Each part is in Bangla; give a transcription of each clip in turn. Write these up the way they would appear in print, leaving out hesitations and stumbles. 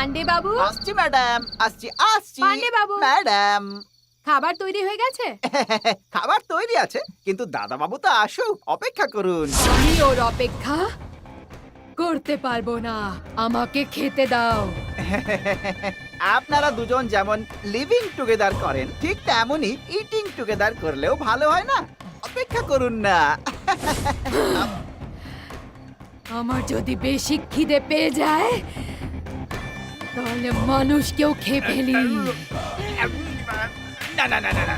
পান্ডে বাবু, আসছি ম্যাডাম, আসছি আসছি। পান্ডে বাবু। ম্যাডাম খাবার তৈরি হয়ে গেছে? খাবার তৈরি আছে, কিন্তু দাদা বাবু তো আসুক, অপেক্ষা করুন। আমি ওর অপেক্ষা করতে পারবো না, আমাকে খেতে দাও। আপনারা দুজন যেমন লিভিং টুগেদার করেন, ঠিক তেমনই ইটিং টুগেদার করলেও ভালো হয় না? অপেক্ষা করুন না। আমার যদি বেশি খিদে পেয়ে যায় তাহলে মানুষকেও খেয়ে ফেলি। না না না না না।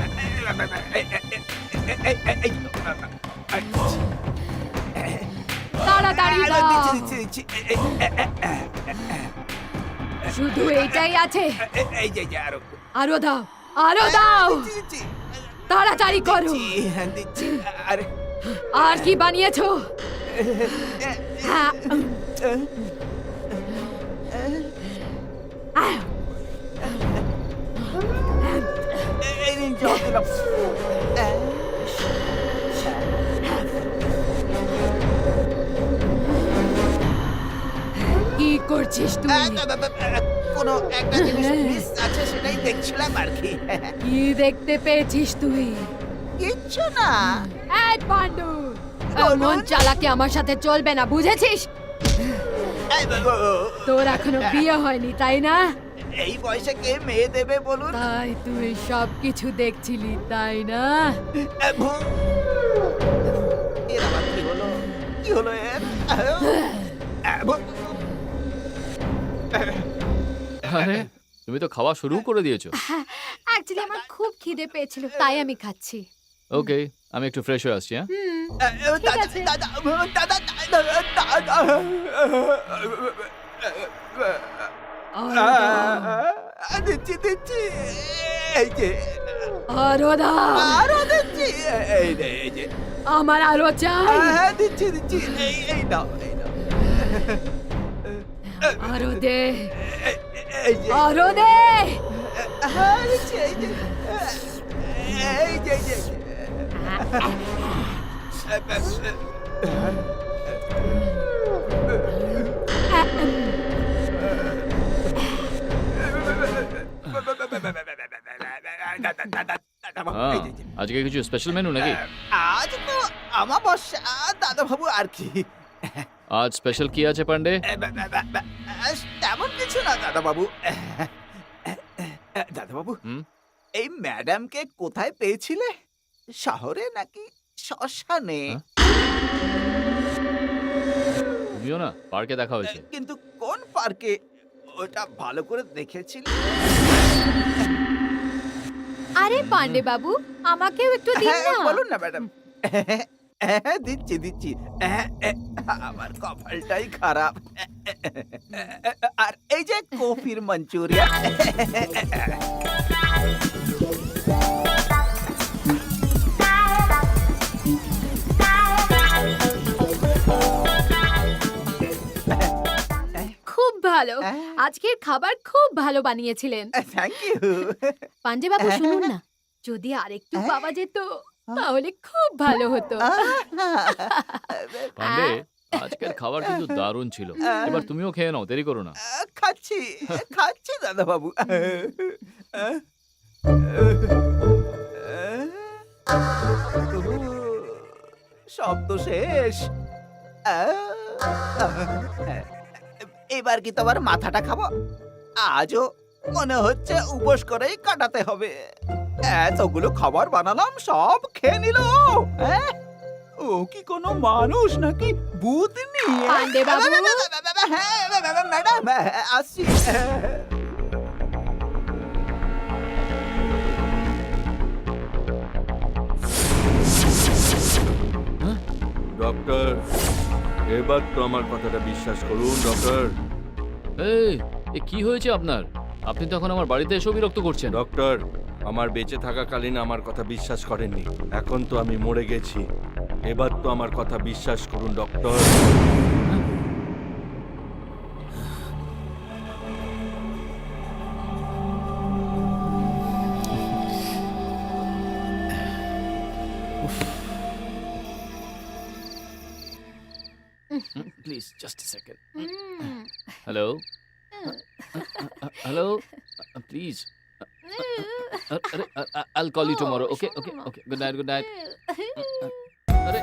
তাড়াতাড়ি দাও। দিচ্ছি, দিচ্ছি, দিচ্ছি। শুধু এইটাই আছে? এই যে আরো আরো দাও, আরো দাও, দিচ্ছি, দিচ্ছি, তাড়াতাড়ি করো। দিচ্ছি, দিচ্ছি। আরে আর কি বানিয়েছো? হ্যাঁ, আহ, এই নিন জল দিলাম। কি করছিস তুই? কোনো একটা জিনিস মিস আছে, সেটাই দেখছিলাম আর কি। কি দেখতে পেয়েছিস তুই? কিচ্ছু না। এই পান্ডু, বলুন। এমন চালাকি আমার সাথে চলবে না, বুঝেছিস? তোর এখনো বিয়ে হয়নি তাই না? এই বয়সে কে মেয়ে দেবে বলুন? তাই তুই সবকিছু দেখছিলি তাই না? এর আবার কি হলো? কি হলো এর? আরে তুমি তো খাওয়া শুরু করে দিয়েছো। অ্যাকচুয়ালি আমার খুব খিদে পেয়েছিল তাই আমি খাচ্ছি। ওকে, আমি একটু ফ্রেশ হয়ে আসছি। হ্যাঁ, দাদা, আছে। দাদা, দাদা, দাদা, দাদা। দিচ্ছি, দিচ্ছি। এই যে আরো দাও, আরো দিচ্ছি। এই যে, এই যে। আমার আরো চাই। হ্যাঁ, দিচ্ছি, দিচ্ছি। এই নাও, এই নাও। আরো দে, এই যে। আরো দে। হ্যাঁ, দিচ্ছি, এই যে। এই যে, এই যে। হ্যাঁ, আজকে কিছু স্পেশাল মেনু নাকি? আজ তো আমাবস্যা দাদা বাবু, আর কি। আজ স্পেশাল কি আছে পান্ডে? তেমন কিছু না দাদা বাবু। দাদা বাবু, হুম? এই ম্যাডামকে কোথায় পেয়েছিলে? শহরে নাকি শ্মশানে? হ্যাঁ? তুমিও না পার্কে দেখা হয়েছে। কিন্তু কোন পার্কে? ওটা ভালো করে দেখেছিলে? আরে পান্ডে বাবু, আমাকেও একটু দিন হ্যাঁ, না। বলুন না ম্যাডাম। দিচ্ছি, দিচ্ছি। আমার কপালটাই খারাপ। আর এই যে কফির মাঞ্চুরিয়ান। খুব ভালো, আজকের খাবার খুব ভালো বানিয়েছিলেন। Thank you. পান্ডে বাবু শুনুন না, যদি আরেকটু পাওয়া যেত তাহলে খুব ভালো হতো। পান্ডে, আজকের খাবার কিন্তু দারুণ ছিল। এবার তুমিও খেয়ে নাও, দেরি করো না। খাচ্ছি, খাচ্ছি দাদা বাবু। সব তো শেষ। এবার কি তোমার মাথাটা খাবো? আজও মনে হচ্ছে উপোস করেই কাটাতে হবে। এতগুলো খাবার বানালাম, সব খেয়ে নিল। হ্যাঁ? ও কি কোনো মানুষ নাকি বুদ্ধনি? পান্ডে বাবু। হ্যাঁ, ম্যাডাম, আসছি। ডক্টর, এবার তো আমার কথাটা বিশ্বাস করুন ডক্টর। এই, এ কি হয়েছে আপনার? আপনি তো এখন আমার বাড়িতে এসেও বিরক্ত করছেন। ডক্টর, আমার বেঁচে থাকাকালীন আমার কথা বিশ্বাস করেননি, এখন তো আমি মরে গেছি, এবার তো আমার কথা বিশ্বাস করুন doctor. Please just a second. Hello, hello, please. আরে, I'll call you tomorrow. Okay, okay, okay. Good night, good night. আরে,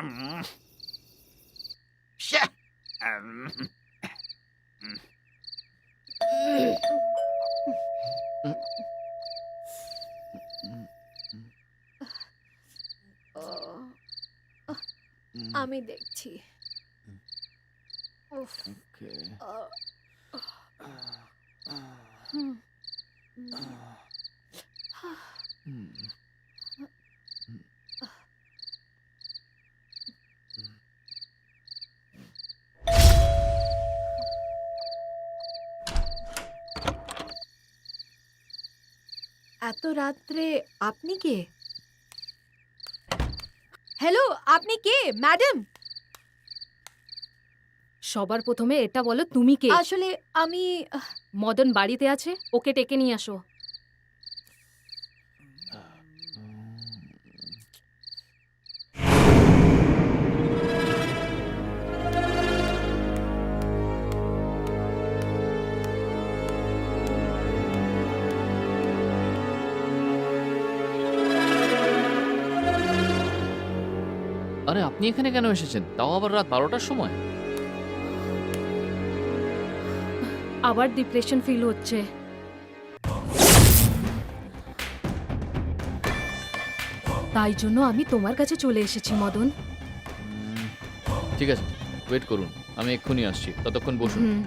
উম, শ্যা, উম, আমি দেখছি। উফ, okay. আহ, হুম, হুম। এত রাত্রে আপনি কে? হ্যালো, আপনি কে ম্যাডাম? সবার প্রথমে এটা বলো তুমি কে? আসলে আমি মদন বাড়িতে আছে, ওকে ডেকে নিয়ে আসো। আরে, আপনি এখানে কেন এসেছেন? তাও আবার রাত 12টার সময়? আবার ডিপ্রেশন ফিল হচ্ছে। তাই জন্য আমি তোমার কাছে চলে এসেছি মদন। ঠিক আছে, ওয়েট করুন, আমি এক্ষুনি আসছি। ততক্ষণ বসুন। হুম।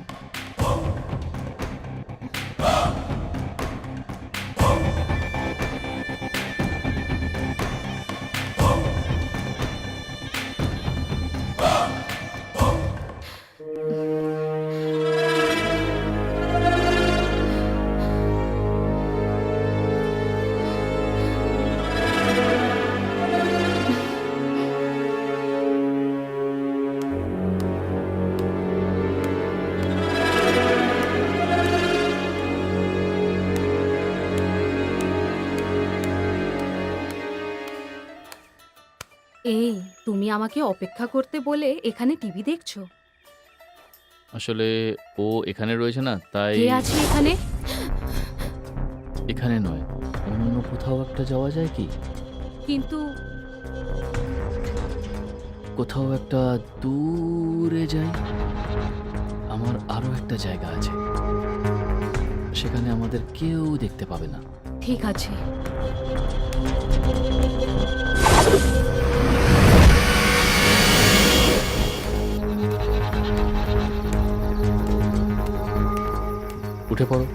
এই, তুমি আমাকে অপেক্ষা করতে বলে এখানে টিভি দেখছো? আসলে ও এখানে রয়েছে না, তাই। কে আছে এখানে? এখানে নয়, অন্য কোথাও একটা যাওয়া যায় কি? কিন্তু কোথাও একটা দূরে যাই। আমার আরো একটা জায়গা আছে, সেখানে আমাদের কেউ দেখতে পাবে না। ঠিক আছে। উঠে পড়ো।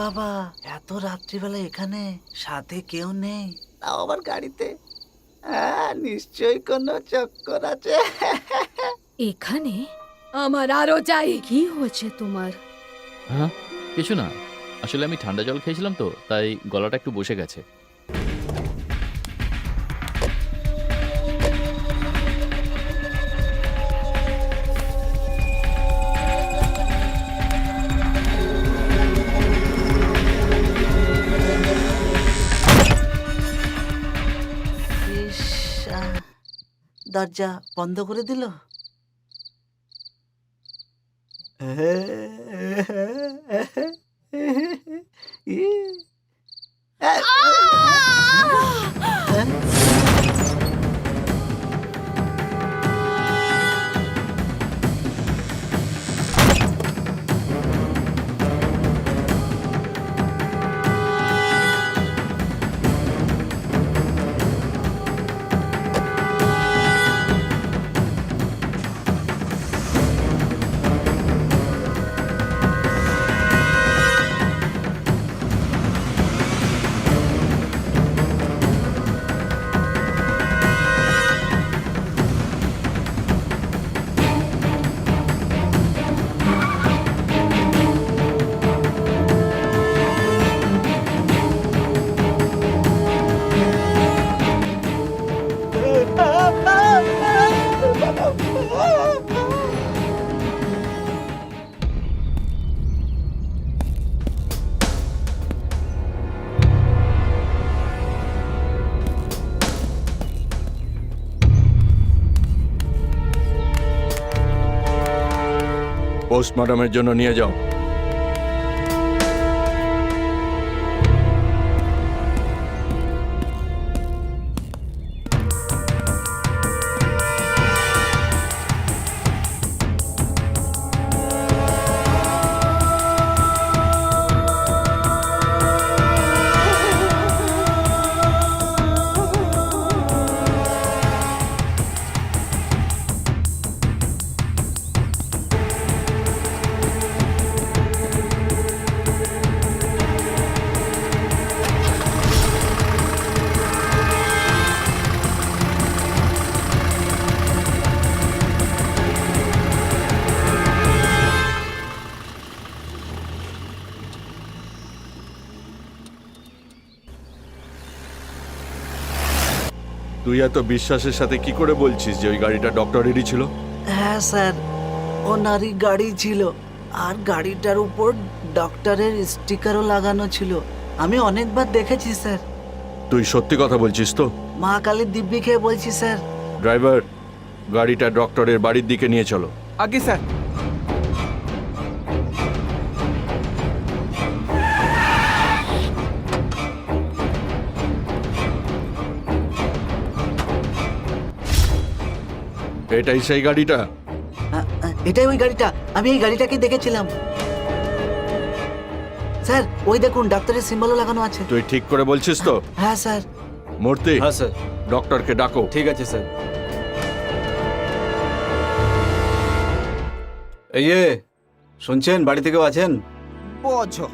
বাবা, এত রাত্রিবেলা এখানে, সাথে কেউ নেই, তাও আবার গাড়িতে। নিশ্চয়ই কোনো চক্কর আছে। এখানে আমার আরো চাই। কি হয়েছে তোমার? হ্যাঁ, কিছু না। আসলে আমি ঠান্ডা জল খেয়েছিলাম তো, তাই গলাটা একটু বসে গেছে। ইস, দরজা বন্ধ করে দিল। পোস্টমর্টমের জন্য নিয়ে যাও। তুই এত বিশ্বাসের সাথে কি করে বলছিস যে ওই গাড়িটা ডক্টরেরই ছিল? হ্যাঁ স্যার, ওনারই গাড়ি ছিল, আর গাড়িটার উপর ডক্টরের স্টিকারও লাগানো ছিল। আমি অনেকবার দেখেছি স্যার। তুই সত্যি কথা বলছিস তো? মা কালীর দিব্যি খেয়ে বলছি স্যার। ড্রাইভার, গাড়িটা ডক্টরের বাড়ির দিকে নিয়ে চলো। আগে স্যার। এটাই সেই গাড়িটা? এটাই ওই গাড়িটা, আমি এই গাড়িটাকে দেখেছিলাম স্যার। ওই দেখুন, ডাক্তারের সিম্বলও লাগানো আছে। তুই ঠিক করে বলছিস তো? হ্যাঁ স্যার। মূর্তি, হ্যাঁ স্যার, ডক্টরকে ডাকো। ঠিক আছে স্যার। এই যে শুনছেন, বাড়িতে কেউ আছেন? বোঝো,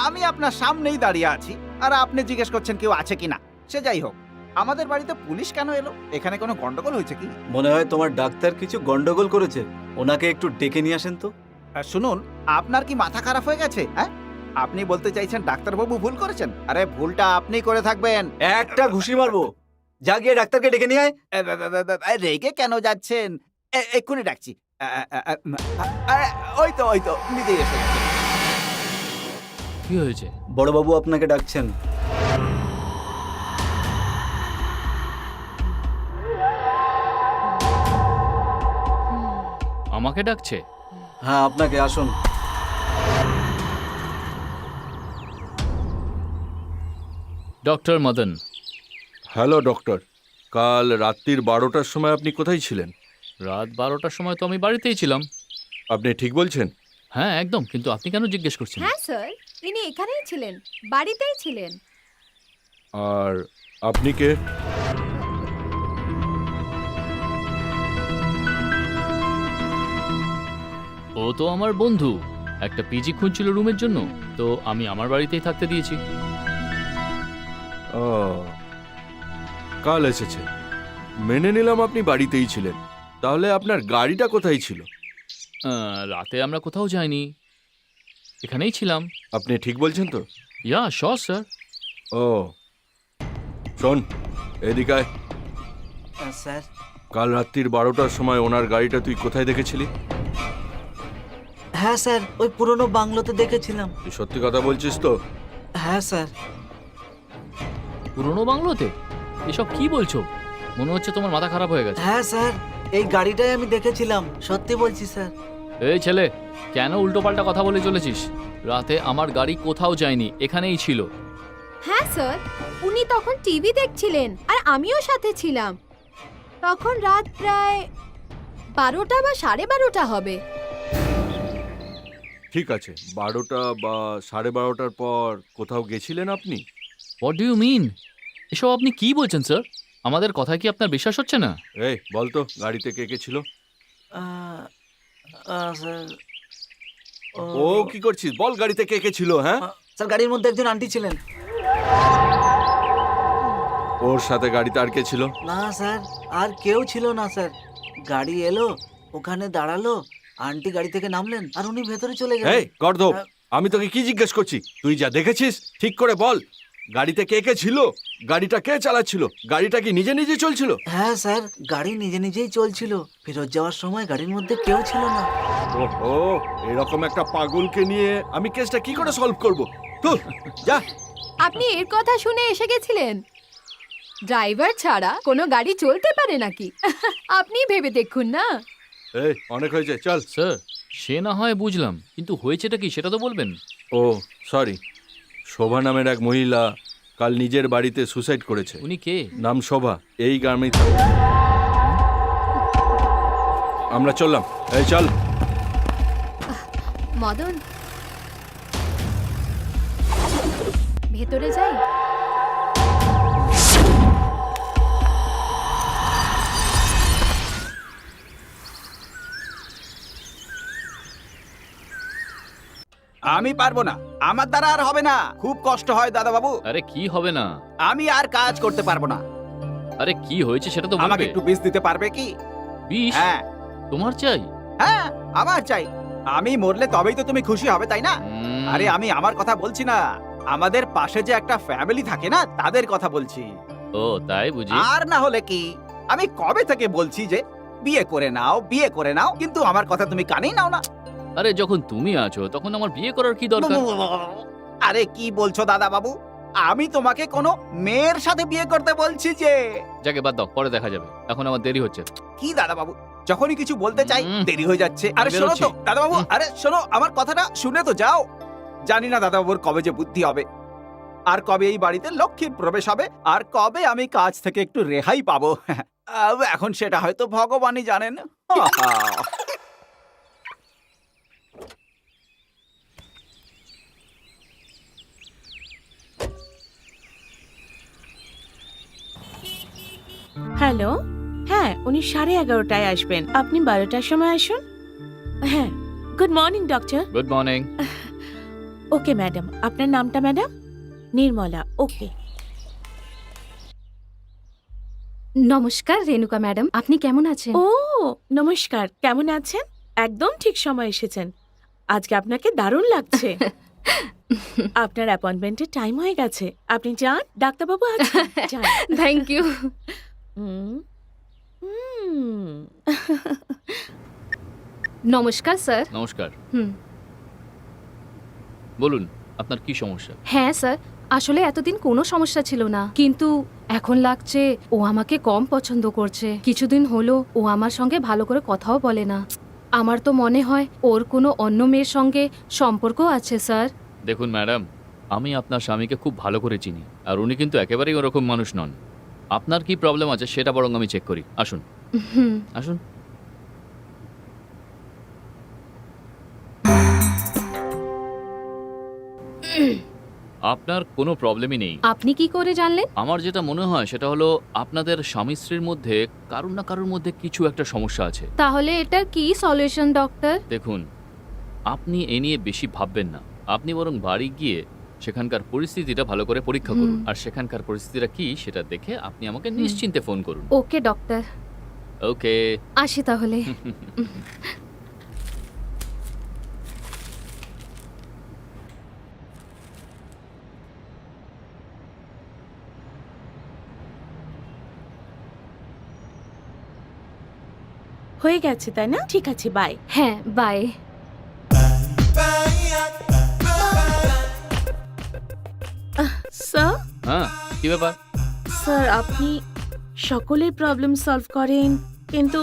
আমি আপনার সামনেই দাঁড়িয়ে আছি আর আপনি জিজ্ঞেস করছেন কেউ আছে কিনা। সে যাই হোক, আমাদের বাড়িতে পুলিশ কেন এলো? এখানে কোনো গন্ডগোল হয়েছে কি? মনে হয় তোমার ডাক্তার কিছু গন্ডগোল করেছে, ওনাকে একটু ডেকে নিয়ে আসেন তো। শুনুন, আপনার কি মাথা খারাপ হয়ে গেছে? হ্যাঁ, আপনি বলতে চাইছেন ডাক্তারবাবু ভুল করেছেন? আরে ভুলটা আপনি করে থাকবেন। একটা ঘুষি মারবো, যা গিয়ে ডাক্তারকে ডেকে নিয়ে আয়। রেগে কেন যাচ্ছেন? এক্ষুনি ডাকছি। আরে, ওই তো নিজেই এসে গেছে। কি হয়েছে? বড়বাবু আপনাকে ডাকছেন। আমাকে ডাকছে? হ্যাঁ, আপনাকে, আসুন। ডক্টর মদন। হ্যালো ডক্টর, কাল রাত্রির 12টার সময় আপনি কোথায় ছিলেন? রাত 12টার সময় তো আমি বাড়িতেই ছিলাম। আপনি ঠিক বলছেন? হ্যাঁ একদম, কিন্তু আপনি কেন জিজ্ঞেস করছেন? হ্যাঁ স্যার, তিনি এখানেই ছিলেন, বাড়িতেই ছিলেন। আর আপনি কে? ও তো আমার বন্ধু, একটা পিজি খুঁজছিল রুমের জন্য, তো আমি আমার বাড়িতেই থাকতে দিয়েছি। ও, কাল এসেছে, মেনে নিলাম আপনি বাড়িতেই ছিলেন। তাহলে আপনার গাড়িটা কোথায় ছিল? রাতে আমরা কোথাও যাইনি, এখানেই ছিলাম। আপনি ঠিক বলছেন তো? Yeah sure sir. ও শোন, এদিকে আয়। স্যার কাল রাত্রির 12টার সময় ওনার গাড়িটা তুই কোথায় দেখেছিলি? হ্যাঁ স্যার, ওই পুরনো বাংলোতে দেখেছিলাম। তুই সত্যি কথা বলছিস তো? হ্যাঁ স্যার। পুরনো বাংলোতে? এসব কি বলছো? মনে হচ্ছে তোমার মাথা খারাপ হয়ে গেছে। হ্যাঁ স্যার, এই গাড়িটাই আমি দেখেছিলাম, সত্যি বলছি স্যার। এই ছেলে, কেন উল্টোপাল্টা কথা বলে চলেছিস? রাতে আমার গাড়ি কোথাও যায়নি, এখানেই ছিল। হ্যাঁ স্যার, উনি তখন টিভি দেখছিলেন আর আমিও সাথে ছিলাম। তখন রাত প্রায় 12টা বা 12:30 হবে। ঠিক আছে, 12টা বা 12:30টার পর কোথাও গেছিলেন আপনি? What do you mean? এসব আপনি কি বলছেন স্যার? আমাদের কথা কি আপনার বিশ্বাস হচ্ছে না? এই বল তো, গাড়িতে কে কে ছিল? স্যার ও কি করছিস? বল, গাড়িতে কে কে ছিল? হ্যাঁ, স্যার গাড়ির মধ্যে একজন আন্টি ছিলেন। ওর সাথে গাড়িতে আর কে ছিল? না স্যার, আর কেউ ছিল না স্যার। গাড়ি এলো, ওখানে দাঁড়ালো, আন্টি গাড়ি থেকে নামলেন আর উনি ভেতরে চলে গেলেন। এই গর্দভ, আমি তোকে কি জিজ্ঞেস করছি? তুই যা দেখেছিস ঠিক করে বল। গাড়িতে কে কে ছিল? গাড়িটা কে চালাচ্ছিল? গাড়িটা কি নিজে নিজে চলছিল? হ্যাঁ স্যার, গাড়ি নিজে নিজেই চলছিল। ফেরত যাওয়ার সময় গাড়ির মধ্যে কেউ ছিল না। ওহো, এরকম একটা পাগলকে নিয়ে আমি কেসটা কি করে সলভ করব? তুই যা। আপনি এর কথা শুনে এসে গেছিলেন? ড্রাইভার ছাড়া কোনো গাড়ি চলতে পারে নাকি? আপনি ভেবে দেখুন না। এই অনেক হয়েছে, চল। স্যার, সে না হয় বুঝলাম, কিন্তু হয়েছেটা কি সেটা তো বলবেন। ও সরি, শোভা নামের এক মহিলা কাল নিজের বাড়িতে সুসাইড করেছে। উনি কে? নাম শোভা, এই গ্রামেই থাকে। আমরা চললাম, এই চল। মদন, ভেতরে যাই। আমি পারবো না, আমার দ্বারা আর হবে না, খুব কষ্ট হয় দাদা বাবু। আরে কি হবে না? আমি আর কাজ করতে পারবো না। আরে কি হয়েছে সেটা তো আমাকে বলবে। একটু বিষ দিতে পারবে কি? বিষ? হ্যাঁ তোমার চাই? হ্যাঁ, আমার চাই। আমি মরলে তবেই তো তুমি খুশি হবে, তাই না? উম, আরে আমি আমার কথা বলছি না, আমাদের পাশে যে একটা ফ্যামিলি থাকে না, তাদের কথা বলছি। ও তাই বুঝি। আর না হলে কি, আমি কবে থেকে বলছি যে বিয়ে করে নাও, বিয়ে করে নাও, কিন্তু আমার কথা তুমি কানেই নাও না। আরে যখন তুমি আছো তখন আমার বিয়ে করার কি দরকার? আরে কি বলছো দাদা বাবু? আমি তোমাকে কোনো মেয়ের সাথে বিয়ে করতে বলছি যে। যাকে বাদ দাও, পরে দেখা যাবে, এখন আমার দেরি হচ্ছে। কি দাদা বাবু, যখনই কিছু বলতে চাই দেরি হয়ে যাচ্ছে। আরে আমি শোনো তো বেরোচ্ছি। দাদা বাবু, আরে শোনো আমার কথাটা শুনে তো যাও। জানি না দাদা বাবুর কবে যে বুদ্ধি হবে, আর কবে এই বাড়িতে লক্ষ্মীর প্রবেশ হবে, আর কবে আমি কাজ থেকে একটু রেহাই পাবো। এখন সেটা হয়তো ভগবানই জানেন। হ্যালো, হ্যাঁ উনি 11:30টায় আসবেন, আপনি 12টার সময় আসুন। হ্যাঁ, good morning doctor. Good morning. Okay madam, আপনার নামটা ম্যাডাম? নির্মলা, ওকে। নমস্কার রেণুকা ম্যাডাম, আপনি কেমন আছেন? ও নমস্কার, কেমন আছেন? একদম ঠিক সময় এসেছেন, আজকে আপনাকে দারুণ লাগছে। আপনার অ্যাপয়েন্টমেন্টের টাইম হয়ে গেছে, আপনি যান, ডাক্তারবাবু আছেন, যান। Thank you. হুম, হুম। নমস্কার স্যার। নমস্কার, হুম। বলুন আপনার কি সমস্যা? হ্যাঁ স্যার, আসলে এতদিন কোনো সমস্যা ছিল না, কিন্তু এখন লাগছে ও আমাকে কম পছন্দ করছে। কিছুদিন হলো ও আমার সঙ্গে ভালো করে কথাও বলে না। আমার তো মনে হয় ওর কোনো অন্য মেয়ের সঙ্গে সম্পর্ক আছে স্যার। দেখুন ম্যাডাম, আমি আপনার স্বামীকে খুব ভালো করে চিনি, আর উনি কিন্তু একেবারেই ওরকম মানুষ নন। আপনার কি প্রবলেম আছে সেটা বরং আমি চেক করি। আসুন হুম। আসুন। আপনার কোনো প্রবলেমই নেই। আপনি কি করে জানলেন? আমার যেটা মনে হয় সেটা হলো আপনাদের স্বামী স্ত্রীর মধ্যে কারুর না কারুর মধ্যে কিছু একটা সমস্যা আছে। তাহলে এটার কি সলিউশন ডক্টর? দেখুন, আপনি এ নিয়ে বেশি ভাববেন না। আপনি বরং বাড়ি গিয়ে সেখানকার পরিস্থিতিটা ভালো করে পরীক্ষা করুন, আর সেখানকার পরিস্থিতিটা কি সেটা দেখে আপনি আমাকে নিশ্চিন্তে ফোন করুন। ওকে ডক্টর, ওকে। আসি তাহলে। হয়ে গেছে তাই না? ঠিক আছে, বাই। হ্যাঁ, বাই। স্যার, হ্যাঁ, কি ব্যাপার? স্যার আপনি সকলের প্রবলেম সলভ করেন, কিন্তু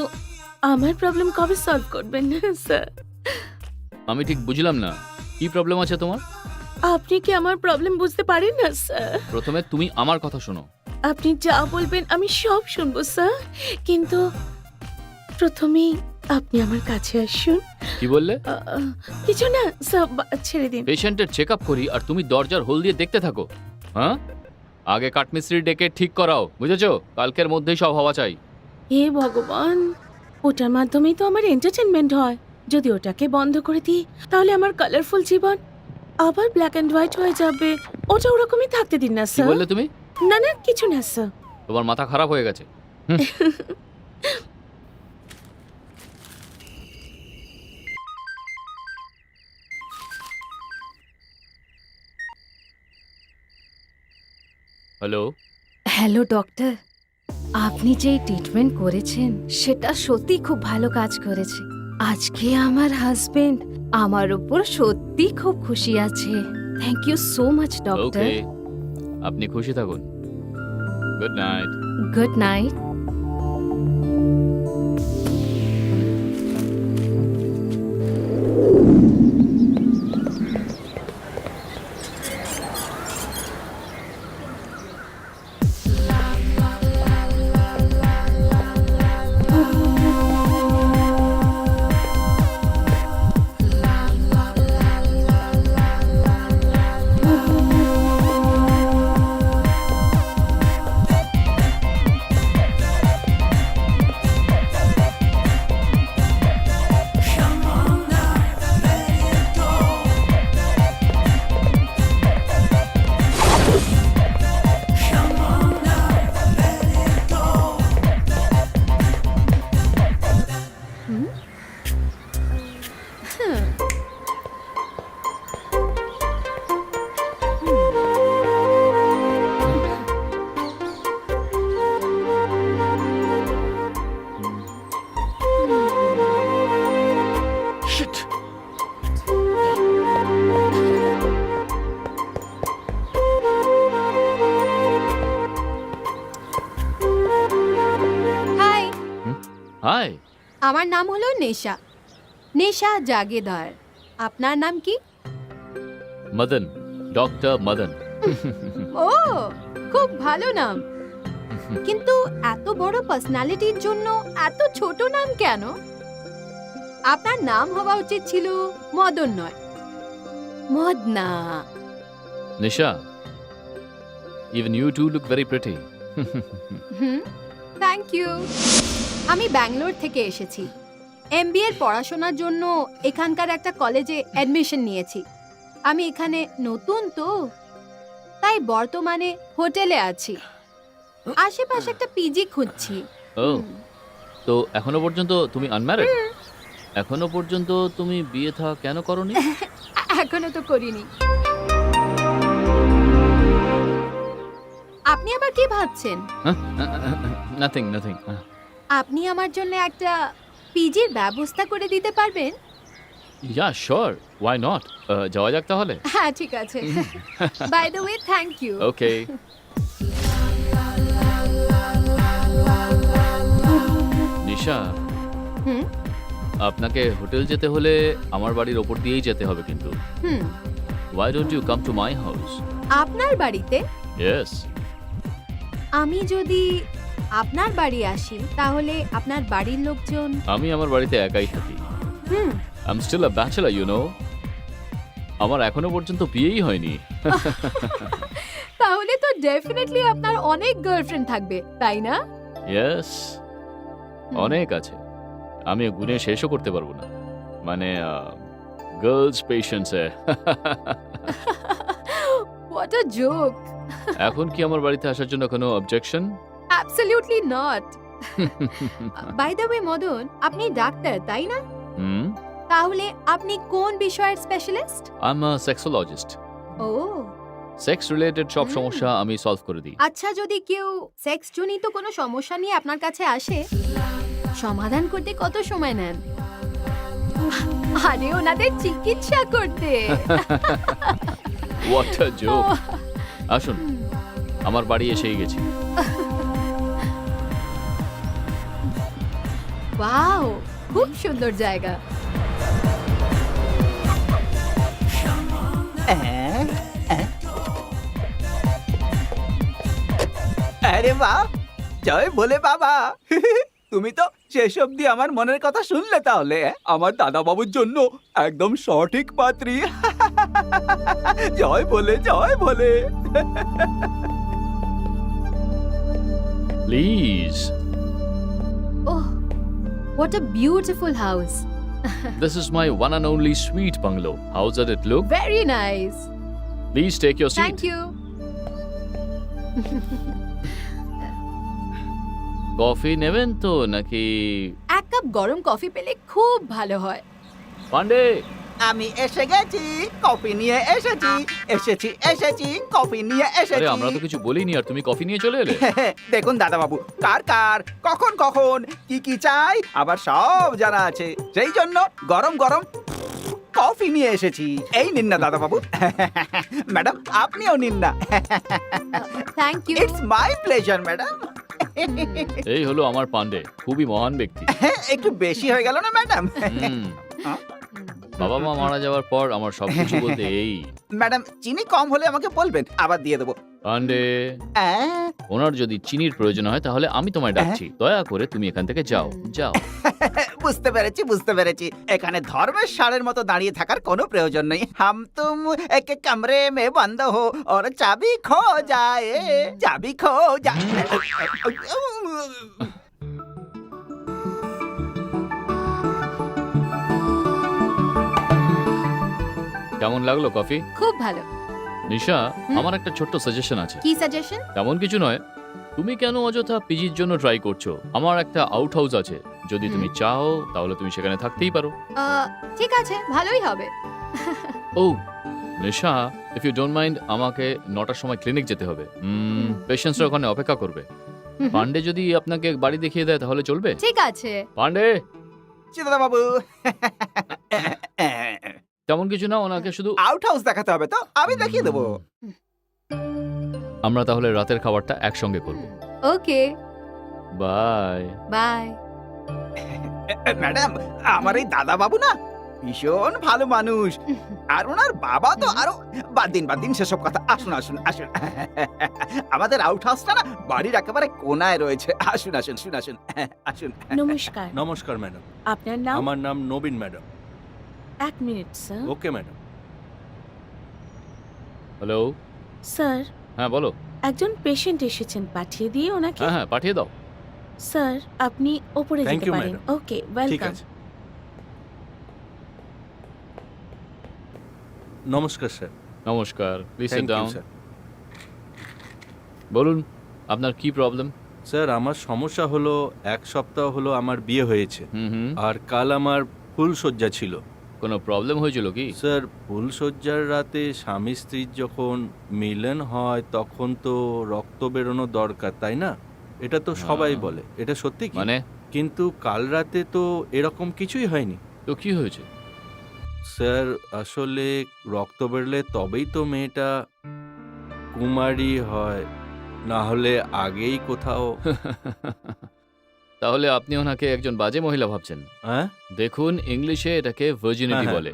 আমার প্রবলেম কবে সলভ করবেন না স্যার? আমি ঠিক বুঝলাম না, কি প্রবলেম আছে তোমার? আপনি কি আমার প্রবলেম বুঝতে পারেন না স্যার? প্রথমে তুমি আমার কথা শোনো। আপনি যা বলবেন আমি সব শুনবো স্যার, কিন্তু প্রথমেই আপনি আমার কাছে আসুন। কি বললে? কিছু না স্যার, ছেড়ে দিন। পেশেন্টের চেক আপ করি আর তুমি দরজার হোল দিয়ে দেখতে থাকো। হ্যাঁ, আগে কাঠমিস্ত্রি ডেকে ঠিক করাও, বুঝেছো? কালকের মধ্যেই সব হওয়া চাই। হে ভগবান, ওটার মাধ্যমেই তো আমার এন্টারটেনমেন্ট হয়। যদি ওটাকে বন্ধ করে দিই তাহলে আমার কালারফুল জীবন আবার ব্ল্যাক অ্যান্ড হোয়াইট হয়ে যাবে। ওটা ওরকমই থাকতে দিন না কি স্যার। বললে তুমি? না না, কিছু না স্যার। তোমার মাথা খারাপ হয়ে গেছে। হ্যালো। হ্যালো ডক্টর, আপনি যে ট্রিটমেন্ট করেছেন সেটা সত্যি খুব ভালো কাজ করেছে। আজকে আমার হাজবেন্ড আমার উপর সত্যি খুব খুশি আছে। Thank you so much doctor. Okay, আপনি খুশি থাকুন। Good night. Good night. Hi, hi, আমার নাম হলো নেশা, নেশা জাগেদার। আপনার নাম কি? মদন, ডক্টর মদন। ও, খুব ভালো নাম, কিন্তু এত বড় পার্সোনালিটির জন্য এত ছোট নাম কেন? আপনার নাম হওয়া উচিত ছিল মদন, নয় Madna. Nisha, even you two look very pretty. Thank you. আমি ব্যাঙ্গালোর থেকে এসেছি। এমবিএ এর পড়াশোনার জন্য এখানকার একটা কলেজে অ্যাডমিশন নিয়েছি। আমি এখানে নতুন তো, তাই বর্তমানে হোটেলে আছি। আশেপাশে একটা পিজি খুঁজছি। ও, তো এখনো পর্যন্ত তুমি আনম্যারিড? এখনো পর্যন্ত তুমি বিয়ে থা কেন করনি? এখনো তো করিনি। আপনি আবার কি ভাবছেন? Nothing nothing. আপনি আমার জন্য একটা পিজির ব্যবস্থা করে দিতে পারবেন? Yeah sure, why not. যাওয়া যাক তাহলে। হ্যাঁ, ঠিক আছে। By the way, thank you. Okay. Nisha, হুম আপনাকে হোটেল যেতে হলে আমার বাড়ির ওপর দিয়েই যেতে হবে কিন্তু। হুম Why don't you come to my house? আপনার বাড়িতে? Yes. আমি যদি আপনার বাড়ি আসি তাহলে আপনার বাড়ির লোকজন? আমি আমার বাড়িতে একাই থাকি। হুম I'm still a bachelor, you know. আমার এখনো পর্যন্ত বিয়েই হয়নি। তাহলে তো ডেফিনেটলি আপনার অনেক গার্লফ্রেন্ড থাকবে, তাই না? Yes. অনেক আছে, আমি গুণে শেষও করতে পারবো না। মানে girls patients what a joke. এখন কি আমার বাড়িতে আসার জন্য কোনো objection? Absolutely not. By the way Madan, আপনি ডাক্তার তাই না? হুম, তাহলে আপনি কোন বিষয়ের specialist? I am a sexologist. ও সেক্স রিলেটেড সব হুম। সমস্যা আমি সলভ করে দিই। আচ্ছা, যদি কেউ সেক্স জনিত কোনো সমস্যা নিয়ে আপনার কাছে আসে, সমাধান করতে কত সময় নেন? আরে ওনাদের চিকিৎসা করতে। What a joke. আসুন, আমার বাড়ি এসেই গেছি। ওয়াও, খুব সুন্দর জায়গা। আরে বাহ, জয় বলে বাবা। তুমি তো শেষ অব্দি আমার মনের কথা শুনলে তাহলে। আমার দাদা বাবুর জন্য একদম সঠিক পাত্রী। জয় বলে, জয় বলে। Please, oh, what a beautiful house. This is my one and only sweet bungalow. How does it look? Very nice. Please take your seat. Thank you. Coffee নেবেন তো নাকি? এক কাপ গরম কফি পেলে খুব ভালো হয়। পান্ডে, আমি এসে গেছি, কফি নিয়ে এসেছি, এসেছি, কফি নিয়ে আরে এসেছি। আমরা তো কিছু বলিনি আর তুমি কফি নিয়ে চলে এলে। দেখুন দাদা বাবু, কার কার কখন কখন কি কি চাই আবার সব জানা আছে। সেই জন্য গরম গরম কফি নিয়ে এসেছি। এই নিন না দাদা বাবু। ম্যাডাম আপনিও নিন না। Thank you. It's my pleasure madam. এই হলো আমার পান্ডে, খুবই মহান ব্যক্তি। একটু বেশি হয়ে গেল না ম্যাডাম? হুম, বাবা মা মারা যাওয়ার পর আমার সবকিছু বলতে এই। ম্যাডাম চিনি কম হলে আমাকে বলবেন, আবার দিয়ে দেবো। পান্ডে, আহ, ওনার যদি চিনির প্রয়োজন হয় তাহলে আমি তোমায় ডাকছি। দয়া করে তুমি এখান থেকে যাও, যাও। বুঝতে পেরেছি, বুঝতে পেরেছি। এখানে ধর্মের সারের মতো দাঁড়িয়ে থাকার কোনো প্রয়োজন নেই। হাম তুম এক কমরে মে বন্ধ হো और চাবি খো যায়, চাবি খো যায়। কেমন লাগলো কফি? খুব ভালো। নিশা, হুম? আমার একটা ছোট্ট সাজেশন আছে। কি সাজেশন? তেমন কিছু নয়, তুমি কেন অযথা পিজির জন্য ট্রাই করছো? আমার একটা আউট হাউস আছে, যদি তুমি চাও তাহলে তুমি সেখানে থাকতেই পারো। ঠিক আছে, ভালোই হবে। ও নিশা, ইফ ইউ ডোন্ট মাইন্ড, আমাকে 9টার সময় ক্লিনিক যেতে হবে। পেশেন্টসরা ওখানে অপেক্ষা করবে। হুম। পান্ডে যদি আপনাকে বাড়ি দেখিয়ে দেয় তাহলে চলবে? ঠিক আছে। পান্ডে, দাদা বাবু, তেমন কিছু না, ওনাকে শুধু আউট হাউস দেখাতে হবে তো, আমি দেখিয়ে দেবো। আমরা তাহলে রাতের খাবারটা একসঙ্গে করব। ওকে, বাই। বাই। ম্যাডাম, আমার এই দাদা বাবু না ভীষণ ভালো মানুষ, আর ওনার বাবা তো আরো। বাদ দিন সেসব কথা। আসুন আসুন আসুন। আমাদের আউট হাউসটা না বাড়ির একেবারে কোনায় রয়েছে। আসুন আসুন আসুন আসুন আসুন। নমস্কার। নমস্কার ম্যাডাম, আপনার নাম? আমার নাম নবীন ম্যাডাম। এক minute sir. Okay madam. Hello, sir, হ্যাঁ বলো। একজন পেশেন্ট এসেছেন, পাঠিয়ে দিয়ে ওনাকে। হ্যাঁ হ্যাঁ, পাঠিয়ে দাও। স্যার, আপনি ওপরে Thank যেতে you, পারেন। madam. ওকে, ঠিক ওয়েলকাম। আছে। নমস্কার স্যার। নমস্কার, please sit thank you down. Sir. বলুন, আপনার কি প্রবলেম? স্যার, আমার সমস্যা হলো 1 সপ্তাহ হলো আমার বিয়ে হয়েছে, হুম, আর কাল আমার ফুলশয্যা ছিল। কোনো প্রবলেম হয়েছিল কি? স্যার, ফুলশয্যার রাতে স্বামী স্ত্রীর যখন মিলন হয় তখন তো রক্ত বেরোনো দরকার, তাই না? এটা তো সবাই হ্যাঁ। বলে, এটা সত্যি কি? মানে কিন্তু কাল রাতে তো এরকম কিছুই হয়নি। তো কি হয়েছে? স্যার, আসলে রক্ত বেরোলে তবেই তো মেয়েটা কুমারী হয়, না হলে আগেই কোথাও। তাহলে আপনি ওনাকে একজন বাজে মহিলা ভাবছেন। হ্যাঁ দেখুন, ইংলিশে এটাকে ভার্জিনিটি হ্যাঁ, বলে,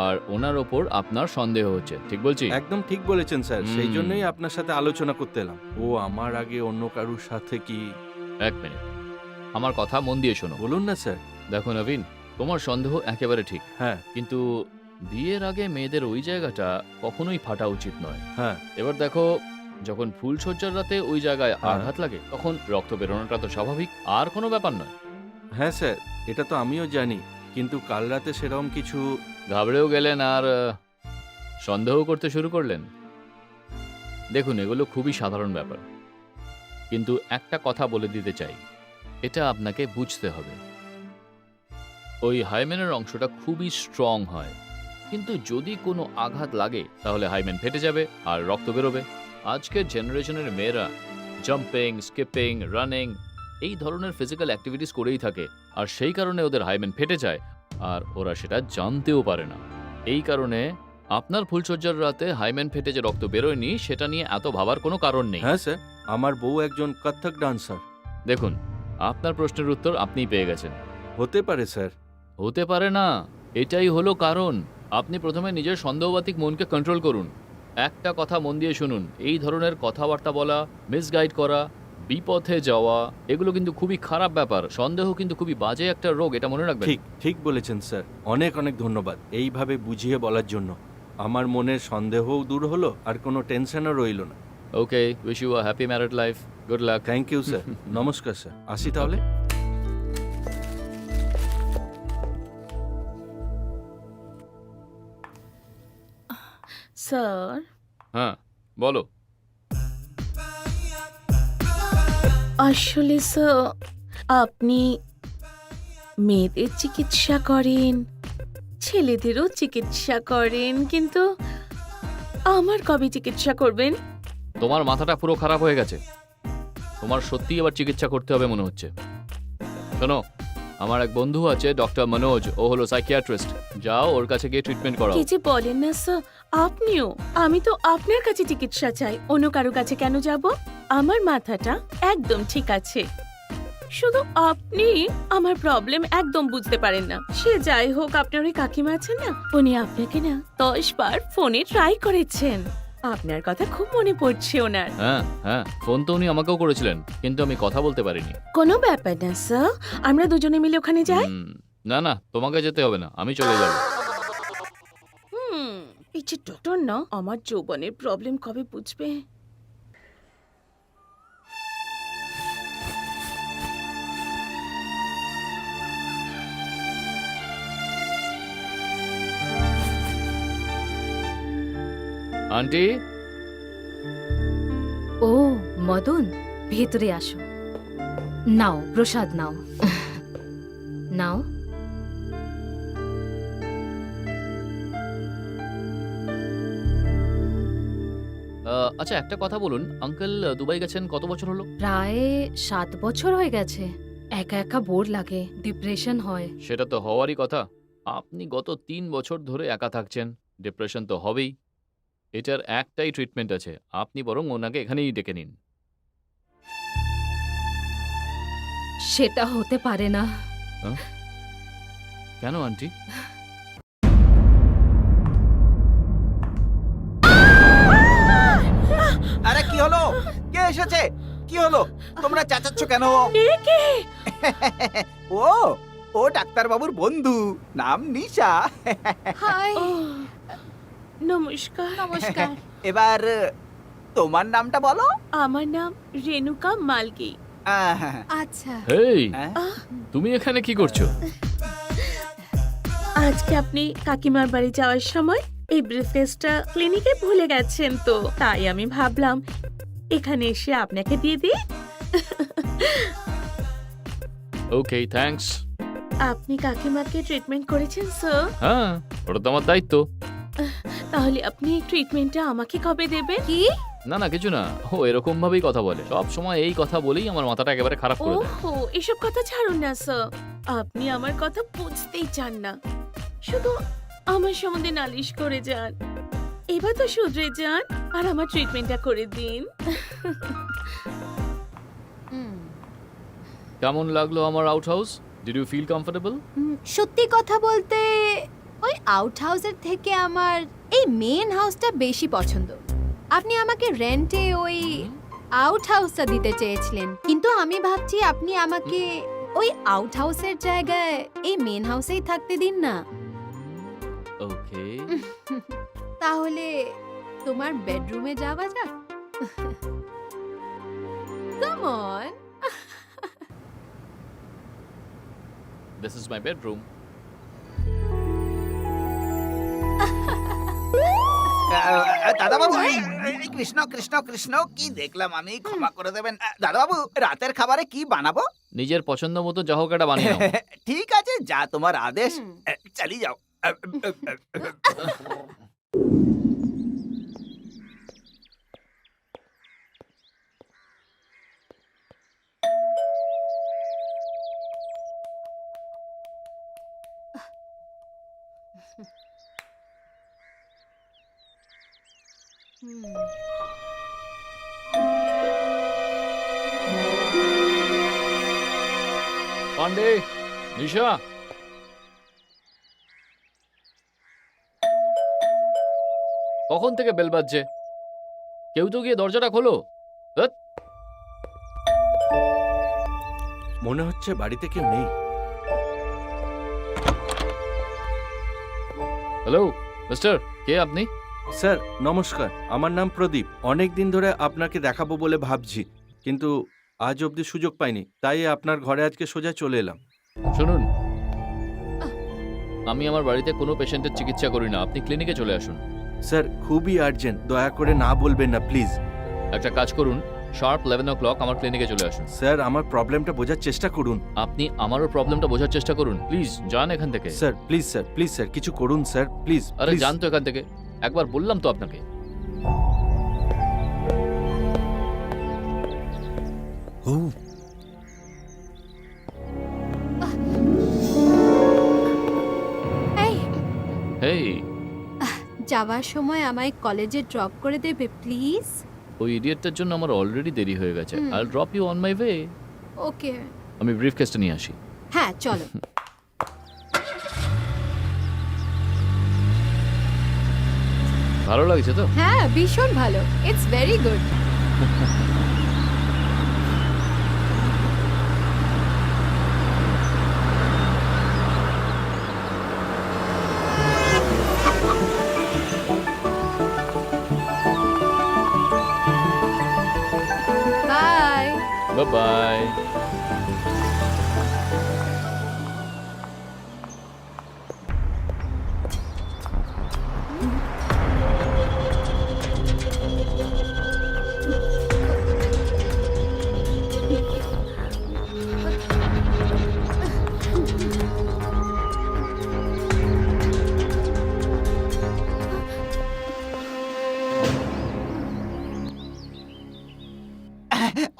আর ওনার ওপর আপনার সন্দেহ হচ্ছে, ঠিক বলছি? একদম ঠিক বলেছেন স্যার, সেই হুম। জন্যই আপনার সাথে আলোচনা করতে এলাম। ও আমার আগে অন্য কারুর সাথে কি? এক মিনিট, আমার কথা মন দিয়ে শোনো। বলুন না স্যার। দেখো নবীন, তোমার সন্দেহ একেবারে ঠিক, হ্যাঁ কিন্তু বিয়ের আগে মেয়েদের ওই জায়গাটা কখনোই ফাটা উচিত নয়। হ্যাঁ এবার দেখো, যখন ফুলশয্যার রাতে ওই জায়গায় হ্যাঁ। আঘাত লাগে তখন রক্ত বেরোনোটা তো স্বাভাবিক, আর কোনো ব্যাপার নয়। হ্যাঁ স্যার, এটা তো আমিও জানি, কিন্তু কাল রাতে সেরকম কিছু ঘাবড়েও গেলেন আর সন্দেহ করতে শুরু করলেন। দেখুন, এগুলো খুবই সাধারণ ব্যাপার, কিন্তু একটা কথা বলে দিতে চাই, এটা আপনাকে বুঝতে হবে। ওই হাইমেনের অংশটা খুবই স্ট্রং হয়, কিন্তু যদি কোনো আঘাত লাগে তাহলে হাইমেন ফেটে যাবে আর রক্ত বেরোবে। আজকের জেনারেশনের মেয়েরা জাম্পিং, স্কিপিং, রানিং এই ধরনের ফিজিক্যাল অ্যাক্টিভিটিস করেই থাকে, আর সেই কারণে ওদের হাইমেন ফেটে যায় আর ওরা সেটা জানতেও পারে না। এই কারণে আপনার ফুলসজ্জার রাতে হাইমেন ফেটে যে রক্ত বেরোয়নি সেটা নিয়ে এত ভাবার কোনো কারণ নেই। হ্যাঁ স্যার, আমার বউ একজন কত্থক ডান্সার। দেখুন, আপনার প্রশ্নের উত্তর আপনিই পেয়ে গেছেন। হতে পারে স্যার। হতে পারে না, এটাই হলো কারণ। আপনি প্রথমে নিজের সন্দেহবাতিক মনকে কন্ট্রোল করুন। একটা কথা মন দিয়ে শুনুন, এই ধরনের কথাবার্তা বলা, মিসগাইড করা, বিপথে যাওয়া, এগুলো কিন্তু খুবই খারাপ ব্যাপার। সন্দেহ কিন্তু খুবই বাজে একটা রোগ, এটা মনে রাখবেন। ঠিক ঠিক বলেছেন স্যার, অনেক অনেক ধন্যবাদ এইভাবে বুঝিয়ে বলার জন্য। আমার মনের সন্দেহও দূর হলো আর কোনো টেনশনও রইল না। Okay, wish you a happy married life, good luck. Thank you sir. নমস্কার স্যার, আসি তাহলে। স্যার, হ্যাঁ বলো। আসলে স্যার, আপনি মেয়েদের চিকিৎসা করেন, ছেলেদেরও চিকিৎসা করেন, কিন্তু আমার কবে চিকিৎসা করবেন? তোমার মাথাটা পুরো খারাপ হয়ে গেছে, তোমার সত্যিই এবার চিকিৎসা করতে হবে মনে হচ্ছে। শোনো, আমার এক বন্ধু আছে ডক্টর মনোজ, ও হলো সাইকিয়াট্রিস্ট। যাও ওর কাছে গিয়ে ট্রিটমেন্ট করাও। কি যে বলেন না স্যার, আপনিও? আমি তো আপনার কাছে চিকিৎসা চাই, অন্য কারো কাছে কেন যাব? আমার মাথাটা একদম ঠিক আছে, শুধু আপনি আমার প্রবলেম একদম বুঝতে পারেন না। সে যাই হোক, আপনার ওই কাকিমা আছেন না, উনি আপনাকে না 10 বার ফোনে ট্রাই করেছেন। আপনার কথা খুব মনে পড়ছে ওনার। হ্যাঁ হ্যাঁ, ফোন তো উনি আমাকেও করেছিলেন, কিন্তু আমি কথা বলতে পারিনি। কোনো ব্যাপার না স্যার, আমরা দুজনে মিলে ওখানে যাই। না না, তোমাকে যেতে হবে না, আমি চলে যাব। এই যে ডক্টর না, আমার যৌবনের প্রবলেম কবে বুঝবে? আন্টি। ও মদন, ভেতরে আসো। নাও প্রসাদ নাও। নাও। আচ্ছা, একটা কথা বলুন, আঙ্কেল দুবাই গেছেন কত বছর হলো? প্রায় 7 বছর হয়ে গেছে। একা একা বোর লাগে, ডিপ্রেশন হয়। সেটা তো হওয়ারই কথা। আপনি গত 3 বছর ধরে একা থাকছেন, ডিপ্রেশন তো হবেই। এটার একটাই ট্রিটমেন্ট আছে, আপনি বরং ওনাকে এখানেই ডেকে নিন। সেটা হতে পারে না। কেন আন্টি? আরে কি হলো? কে এসেছে? কি হলো? তোমরা চেঁচাচ্ছ কেন? ও ও ডাক্তার বাবুর বন্ধু, নাম নিশা। হাই। ও, নমস্কার। নমস্কার। এবার তোমার নামটা বলো। আমার নাম রেণুকা মালকি। আহ, আচ্ছা, হেই, হ্যাঁ? তুমি এখানে কি করছো? আজকে আপনি কাকিমার বাড়ি যাওয়ার সময় এই ব্রিফকেসটা ক্লিনিকে ভুলে গেছেন, তো তাই আমি ভাবলাম এখানে এসে আপনাকে দিয়ে দিই। ওকে, থ্যাঙ্কস। আপনি কাকিমাকে ট্রিটমেন্ট করেছেন স্যার? হ্যাঁ, ওটা তো আমার দায়িত্ব। তাহলে আপনি এই ট্রিটমেন্টটা আমাকে কবে দেবেন? কি? না না, কিছু না, ও এরকম ভাবেই কথা বলে, সব সময় এই কথা বলেই আমার মাথাটা একেবারে খারাপ করে দেয়। ওহো, এসব কথা ছাড়ুন না স্যার, আপনি আমার কথা বুঝতেই চান না, শুধু আমার সম্বন্ধে নালিশ করে যান। এবার তো শুধরে যান আর আমার ট্রিটমেন্টটা করে দিন। কেমন লাগলো আমার outhouse? Did you feel comfortable? সত্যি কথা বলতে ওই আউট হাউসের থেকে আমার এই মেন হাউসটা বেশি পছন্দ। আপনি আমাকে রেন্টে ওই আউট হাউসটা দিতে চেয়েছিলেন, কিন্তু আমি ভাবছি আপনি আমাকে ওই আউট হাউসের জায়গায় এই মেন হাউসেই থাকতে দিন না। ওকে, তাহলে তোমার বেডরুমে যাওয়া যাক। Come on. This is my bedroom. দাদা বাবু, কৃষ্ণ কৃষ্ণ কৃষ্ণ, কি দেখলাম আমি, ক্ষমা করে দেবেন। দাদা বাবু, রাতের খাবারে কি বানাবো? নিজের পছন্দ মতো যা হোক একটা বানিয়ে নাও। ঠিক আছে, যা তোমার আদেশ। চালিয়ে যাও। পান্ডে, নিশা, কখন থেকে বেল বাজছে? কেউ তো গিয়ে দরজাটা খোলো। ধ্যাৎ। মনে হচ্ছে বাড়িতে কেউ নেই। হ্যালো মিস্টার, কে আপনি? স্যার নমস্কার, আমার নাম প্রদীপ। অনেক দিন ধরে আপনাকে দেখাবো বলে ভাবছি, কিন্তু আজ অবধি সুযোগ পাইনি, তাই আপনার ঘরে আজকে সোজা চলে এলাম। শুনুন, আমি আমার বাড়িতে কোনো পেশেন্টের চিকিৎসা করি না, আপনি ক্লিনিকে চলে আসুন। স্যার খুবই আর্জেন্ট, দয়া করে না বলবেন না প্লিজ। একটা কাজ করুন, শার্প 11 o'clock আমার ক্লিনিকে চলে আসুন। স্যার আমার প্রবলেমটা বোঝার চেষ্টা করুন। আপনি আমারও প্রবলেমটা বোঝার চেষ্টা করুন, প্লিজ যান এখান থেকে। Sir please, sir please, sir কিছু করুন স্যার, প্লিজ। আরে যান তো এখান থেকে, একবার বললাম তো আপনাকে। এই, হেই, যাওয়ার সময় আমায় কলেজে ড্রপ করে দেবে প্লিজ? ওই ইডিয়েটটার জন্য আমার অলরেডি দেরি হয়ে গেছে। Hmm. I will drop you on my way. Okay. আমি ব্রিফ কেসটা নিয়ে আসি। হ্যাঁ, চলো। ভালো লাগছে তো? হ্যাঁ, ভীষণ ভালো। It's very good. Bye. Bye bye.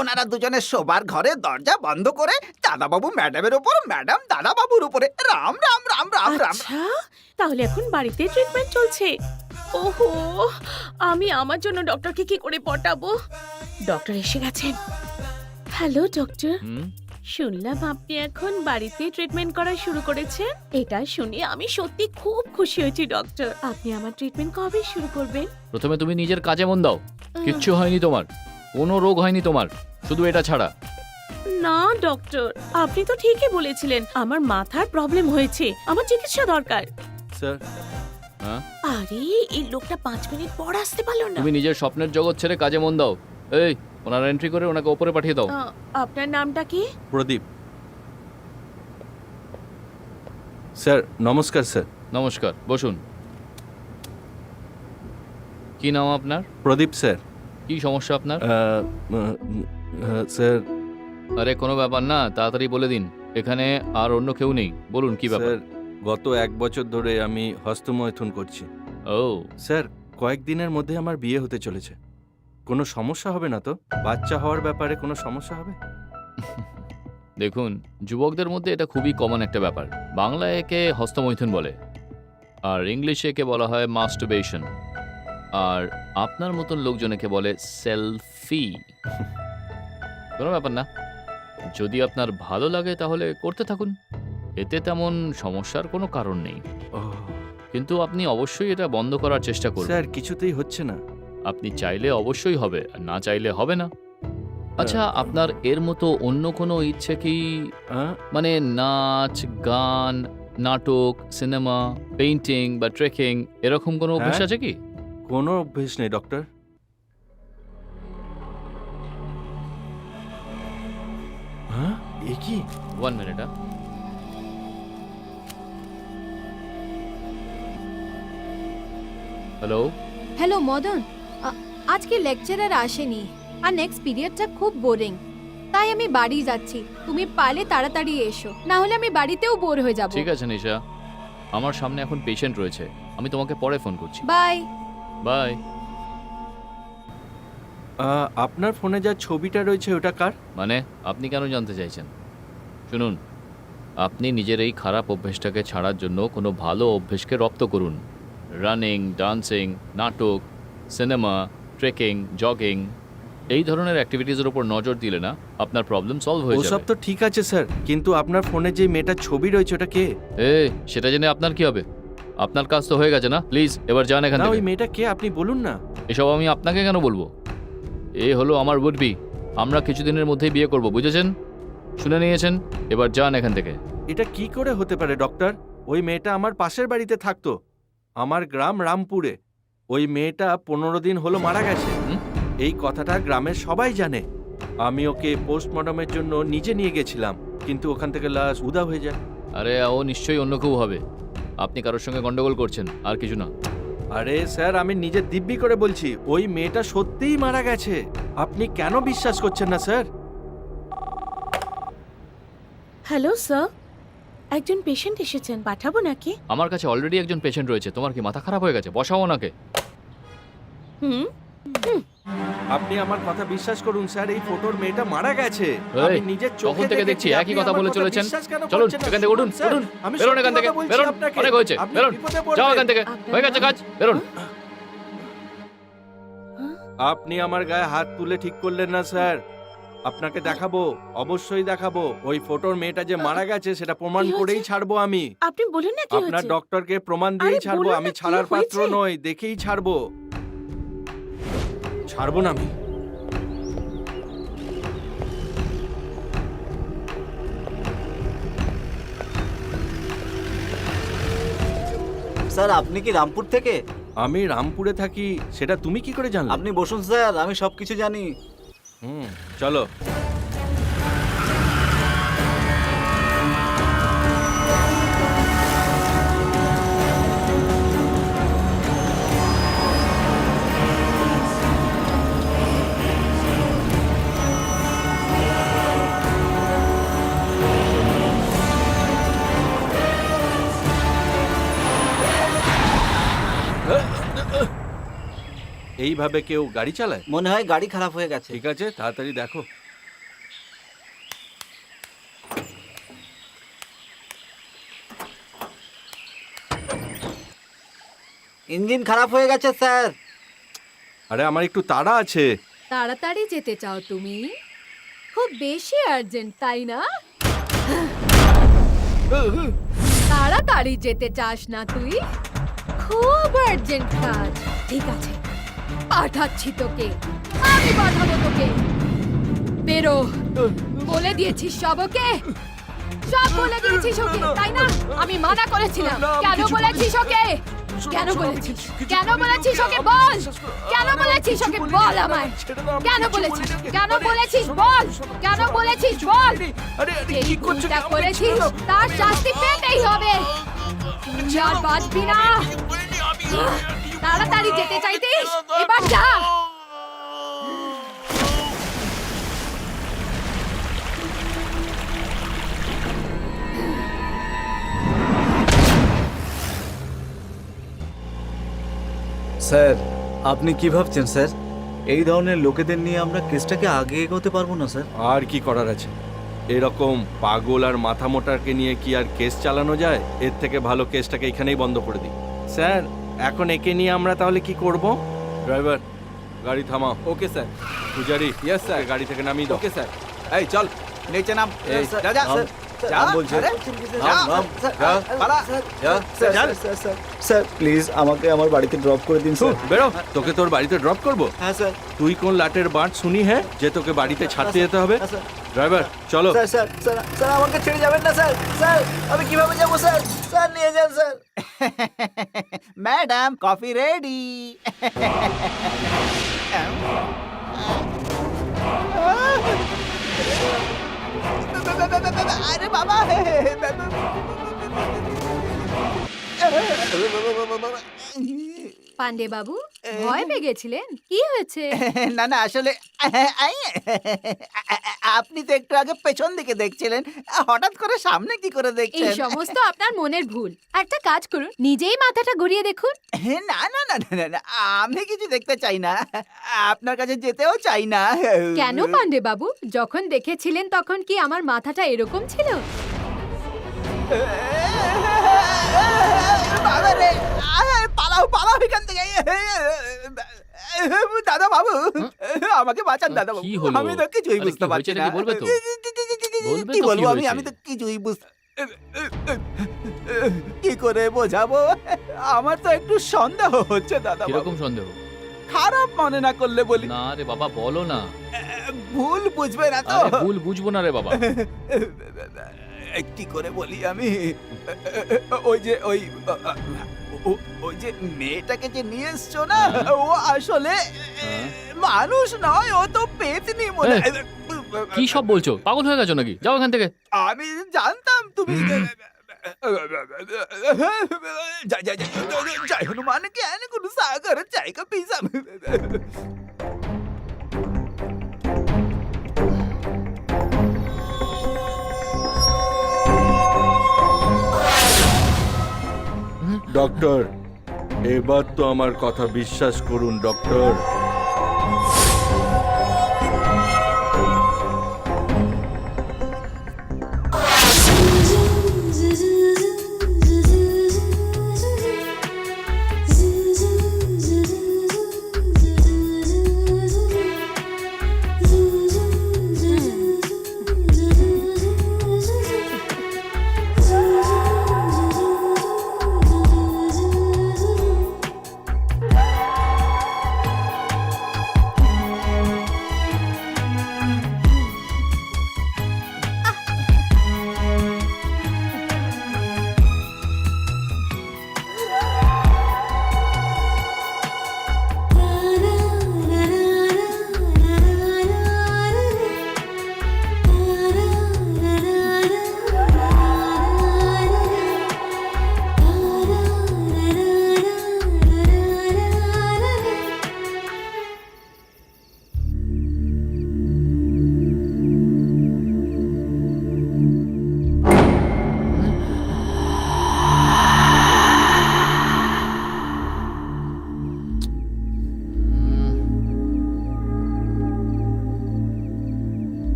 ওনারা দুজনে শোবার ঘরে দরজা বন্ধ করে দাদাবাবু ম্যাডামের উপর, ম্যাডাম দাদাবাবুর উপরে। রাম রাম রাম রাম রাম। আচ্ছা, তাহলে এখন বাড়িতে ট্রিটমেন্ট চলছে। ওহো, আমি আমার জন্য ডক্টরকে কি করে পটাবো? ডক্টর এসে গেছেন। হ্যালো ডক্টর, হুম, শুনলাম আপনি এখন বাড়িতে ট্রিটমেন্ট করা শুরু করেছেন। এটা শুনে আমি সত্যি খুব খুশি হয়েছি ডক্টর। আপনি আমার ট্রিটমেন্ট কবে শুরু করবেন? প্রথমে তুমি নিজের কাজে মন দাও। কিচ্ছু হয়নি তোমার, কোনো রোগ হয়নি তোমার, শুধু এটা ছাড়া। না ডক্টর, আপনি তো ঠিকই বলেছিলেন আমার মাথার প্রবলেম হয়েছে, আমার চিকিৎসা দরকার। স্যার হ্যাঁ, আরে এই লোকটা 5 মিনিট পর আসতে পারলো না। তুমি নিজের স্বপ্নের জগৎ ছেড়ে কাজে মন দাও। এই, ওনার এন্ট্রি করে ওনাকে ওপরে পাঠিয়ে দাও। আপনার নামটা কি? প্রদীপ। স্যার নমস্কার স্যার। নমস্কার, বসুন। কি নাম আপনার? প্রদীপ স্যার। কি সমস্যা আপনার? স্যার আরে কোনো ব্যাপার না, তাড়াতাড়ি বলে দিন। এখানে আর অন্য কেউ নেই, বলুন কি ব্যাপার। স্যার গত 1 বছর ধরে আমি হস্তমৈথুন করছি। ও, স্যার কয়েকদিনের মধ্যে আমার বিয়ে হতে চলেছে, কোনো সমস্যা হবে না তো? বাচ্চা হওয়ার ব্যাপারে কোনো সমস্যা হবে? দেখুন, যুবকদের মধ্যে এটা খুবই কমন একটা ব্যাপার। বাংলায় একে হস্তমৈথুন বলে, আর ইংলিশে একে বলা হয় মাস্টারবেশন, আর আপনার মতন লোকজন একে বলে সেলফি। কোনো ব্যাপার না, যদি আপনার ভালো লাগে তাহলে করতে থাকুন, এতে তেমন সমস্যার কোনো কারণ নেই। ও কিন্তু আপনি অবশ্যই এটা বন্ধ করার চেষ্টা করুন। স্যার কিছুতেই হচ্ছে না। আপনি চাইলে অবশ্যই হবে, আর না চাইলে হবে না। আচ্ছা, আপনার এর মতো অন্য কোনো ইচ্ছে কি, মানে নাচ, গান, নাটক, সিনেমা, পেইন্টিং বা ট্রেকিং, এরকম কোনো অভ্যাস হ্যাঁ। আছে কি? কোনো অভ্যেস নেই ডক্টর। হ্যাঁ, এ কি? 1 মিনিট। হ্যালো, হ্যালো মদন, আজকে লেকচারার আসেনি আর নেক্সট পিরিয়ডটা খুব বোরিং, তাই আমি বাড়ি যাচ্ছি। তুমি পারলে তাড়াতাড়ি এসো, না হলে আমি বাড়িতেও বোর হয়ে যাব। ঠিক আছে নিশা, আমার সামনে এখন পেশেন্ট রয়েছে, আমি তোমাকে পরে ফোন করছি। বাই। বাই। আপনার ফোনে যা ছবিটা রয়েছে ওটা কার? মানে আপনি কেন জানতে চাইছেন? শুনুন, আপনি নিজের এই খারাপ অভ্যেসটাকে ছাড়ার জন্য কোনো ভালো অভ্যেসকে রপ্ত করুন। রানিং, ডান্সিং, নাটক, সিনেমা, ট্রেকিং, জগিং, এই ধরনের অ্যাক্টিভিটিজের উপর নজর দিলে না আপনার প্রবলেম সলভ হয়ে ওসব যাবে। তো ঠিক আছে স্যার, কিন্তু আপনার ফোনে যে মেয়েটার ছবি রয়েছে ওটা কে? সেটা জেনে আপনার কি হবে? আপনার কাজ তো হয়ে গেছে না? প্লিজ এবার যান এখান না, থেকে। ওই মেয়েটা কে আপনি বলুন না। এসব আমি আপনাকে কেন বলবো? এ হলো আমার উডবি, আমরা কিছুদিনের মধ্যেই বিয়ে করব, বুঝেছেন? শুনে নিয়েছেন, এবার যান এখান থেকে। এটা কি করে হতে পারে ডক্টর? ওই মেয়েটা আমার পাশের বাড়িতে থাকতো, আমার গ্রাম রামপুরে। ওই মেয়েটা 15 দিন হলো মারা গেছে। হুম? এই কথাটা গ্রামের সবাই জানে। আমি ওকে পোস্টমর্টমের জন্য নিজে নিয়ে গেছিলাম, কিন্তু ওখান থেকে লাশ উধাও হয়ে যায়। আরে ও নিশ্চয়ই অন্য কেউ হবে, আপনি কারোর সঙ্গে গন্ডগোল করছেন, আর কিছু না। আরে স্যার, আমি নিজে দিব্যি করে বলছি ওই মেয়েটা সত্যিই মারা গেছে। আপনি কেন বিশ্বাস করছেন না স্যার? হ্যালো স্যার, একজন পেশেন্ট এসেছেন, পাঠাবো নাকি? আমার কাছে অলরেডি একজন পেশেন্ট রয়েছে, তোমার কি মাথা খারাপ হয়ে গেছে? বসাও ওনাকে। হুম। আপনি আমার কথা বিশ্বাস করুন স্যার, এই ফটোর মেয়েটা মারা গেছে। এই, আমি নিজের চোখে তখন থেকে দেখছি দেখেছি। একই আপনি কথা আমার বলে চলেছেন। বিশ্বাস কেন চলুন করছেন না? এখান থেকে উঠুন, স্যার, উঠুন, আমি বেরোন সত্যি এখান থেকে, কথা বলছি বেরোন, আপনাকে। অনেক হয়েছে, আপনি বেরোন, বিপদে যাও পড়বেন। এখান থেকে, আপনার হয়ে গেছে নাম? কাজ, বেরোন। আপনি আমার গায়ে হাত তুলে ঠিক করলেন না স্যার। আপনাকে দেখাবো, অবশ্যই দেখাবো। ওই ফটোর মেয়েটা যে মারা গেছে সেটা প্রমাণ কি হয়েছে? করেই ছাড়বো আমি। আপনি বলুন না কি আপনার হয়েছে? ডক্টরকে প্রমাণ দিয়েই আরে ছাড়বো। বলুন আমি না, কি ছাড়ার পাত্র হয়েছে? নই, দেখেই ছাড়বো। ছাড়বো না আমি। স্যার আপনি কি রামপুর থেকে? আমি রামপুরে থাকি, সেটা তুমি কি করে জানলে? আপনি বসুন স্যার, আমি সবকিছু জানি। চলো। এইভাবে কেউ গাড়ি চালায়? মনে হয় গাড়ি খারাপ হয়ে গেছে। ঠিক আছে, তাড়াতাড়ি দেখো। ইঞ্জিন খারাপ হয়ে গেছে স্যার। আরে আমার একটু তাড়া আছে। তাড়াতাড়ি যেতে চাও তুমি? খুব বেশি আর্জেন্ট, তাই না? তাড়াতাড়ি যেতে চাস না তুই? খুব আর্জেন্ট কাজ। ঠিক আছে, পাঠাচ্ছি তোকে, আমি পাঠাবো তোকে। বেরো, বলে দিয়েছিস সব ওকে? সব বলে দিয়েছিস ওকে, তাই না? আমি মানা করেছিলাম। কেন বলেছিস ওকে? কেন বলেছিস? কেন বলেছিস ওকে? বল, কেন বলেছিস ওকে? বল আমায়, কেন বলেছিস? কেন বলেছিস? বল, কেন বলেছিস? বল। এই ভুলটা করেছিস, তার শাস্তি পেতেই হবে। তুই আর বাঁচবি না। তাড়াতাড়ি যেতে চাইতিস, এবার যা। স্যার আপনি কি ভাবছেন স্যার? এই ধরনের লোকেদের নিয়ে আমরা কেসটাকে আগে এগোতে পারবো না স্যার। আর কি করার আছে? এরকম পাগল আর মাথা মোটারকে নিয়ে কি আর কেস চালানো যায়? এর থেকে ভালো কেসটাকে এখানেই বন্ধ করে দিই। স্যার, এখন একে নিয়ে আমরা তাহলে কি করব? ড্রাইভার, গাড়ি থামাও। Okay sir. পূজারি, Yes, sir. ওকে গাড়ি থেকে নামিয়ে দাও। Okay sir. এই চল। নিচে নাম। এই, স্যার, যা, যা। স্যার, যা, নাম বলছে। আরে, নাম, নাম, যা, পালা। স্যার প্লিজ আমাকে আমার বাড়িতে ড্রপ করে দিন স্যার। বেরো, তোকে তোর বাড়িতে ড্রপ করব। হ্যাঁ স্যার। তুই কোন লাটের বাঁট শুনি হ্যাঁ যে তোকে বাড়িতে ছাড়তে যেতে হবে? হ্যাঁ, স্যার। ড্রাইভার চলো। স্যার স্যার স্যার স্যার আমাকে ছেড়ে যাবেন না স্যার। স্যার আমি কিভাবে যাবো স্যার? স্যার নিয়ে যান স্যার। Madam, coffee ready. আরে বাবা, পান্ডে বাবু ভয় পেয়ে গেছিলেন? কি হয়েছে? না না আসলে আপনি তো একটু আগে পেছন দিকে দেখছিলেন, হঠাৎ করে সামনে কি করে এই দেখছেন? সমস্ত আপনার মনের ভুল। একটা কাজ করুন, নিজেই মাথাটা ঘুরিয়ে দেখুন। না না না না না না, আমি কিছু দেখতে চাই না, আপনার কাছে যেতেও চাই না। কেন পান্ডে বাবু? যখন দেখেছিলেন তখন কি আমার মাথাটা এরকম ছিল? বাবা রে, পালাও পালাও এখান থেকে। দাদা বাবু, আমাকে বাঁচান দাদা বাবু, কি হলো? আমি তো কিছুই আরে বুঝতে কি পারছি হয়েছে না। নাকি বলবে তো? বলবে কি তো কি বলবো আমি হয়েছে? আমি তো কিছুই বুঝতে কি করে বোঝাবো? আমার তো একটু সন্দেহ হচ্ছে দাদা বাবু। কিরকম সন্দেহ? খারাপ মনে না করলে বলি, না রে বাবা, বলো না। ভুল বুঝবে না তো? আরে ভুল বুঝবো না রে বাবা। কি করে বলি আমি? ওই যে ওই যে মেয়েটাকে যে নিয়ে এসছো না, ও আসলে হ্যাঁ? মানুষ নয়, ও তো পেতনি মনে। কি সব বলছো? পাগল হয়ে গেছো নাকি? যাও এখান থেকে। আমি জানতাম তুমি জয় হনুমান জ্ঞান গুরু সাগর জয় কপিসা। ডক্টর, এবার তো আমার কথা বিশ্বাস করুন ডক্টর।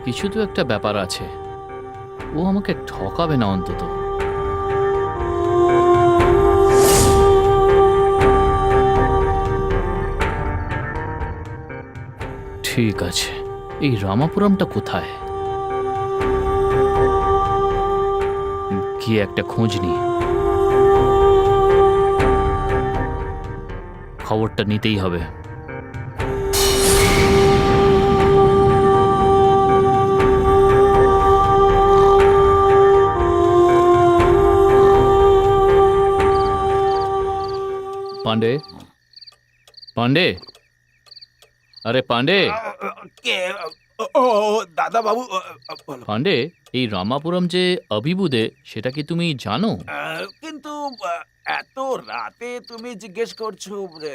কিছু তো একটা ব্যাপার আছে। ও আমাকে ঠকাবে না অন্তত। ঠিক আছে, এই রামাপুরমটা কোথায়? গিয়ে একটা খোঁজ নি। খবরটা নিতেই হবে। পান্ডে, পান্ডে, আরে পান্ডে, কে? ও দাদা বাবু, বলো। পান্ডে, এই রামাপুরম যে অভিবুদে সেটা কি তুমি জানো? কিন্তু এত রাতে তুমি জিজ্ঞেস করছো রে?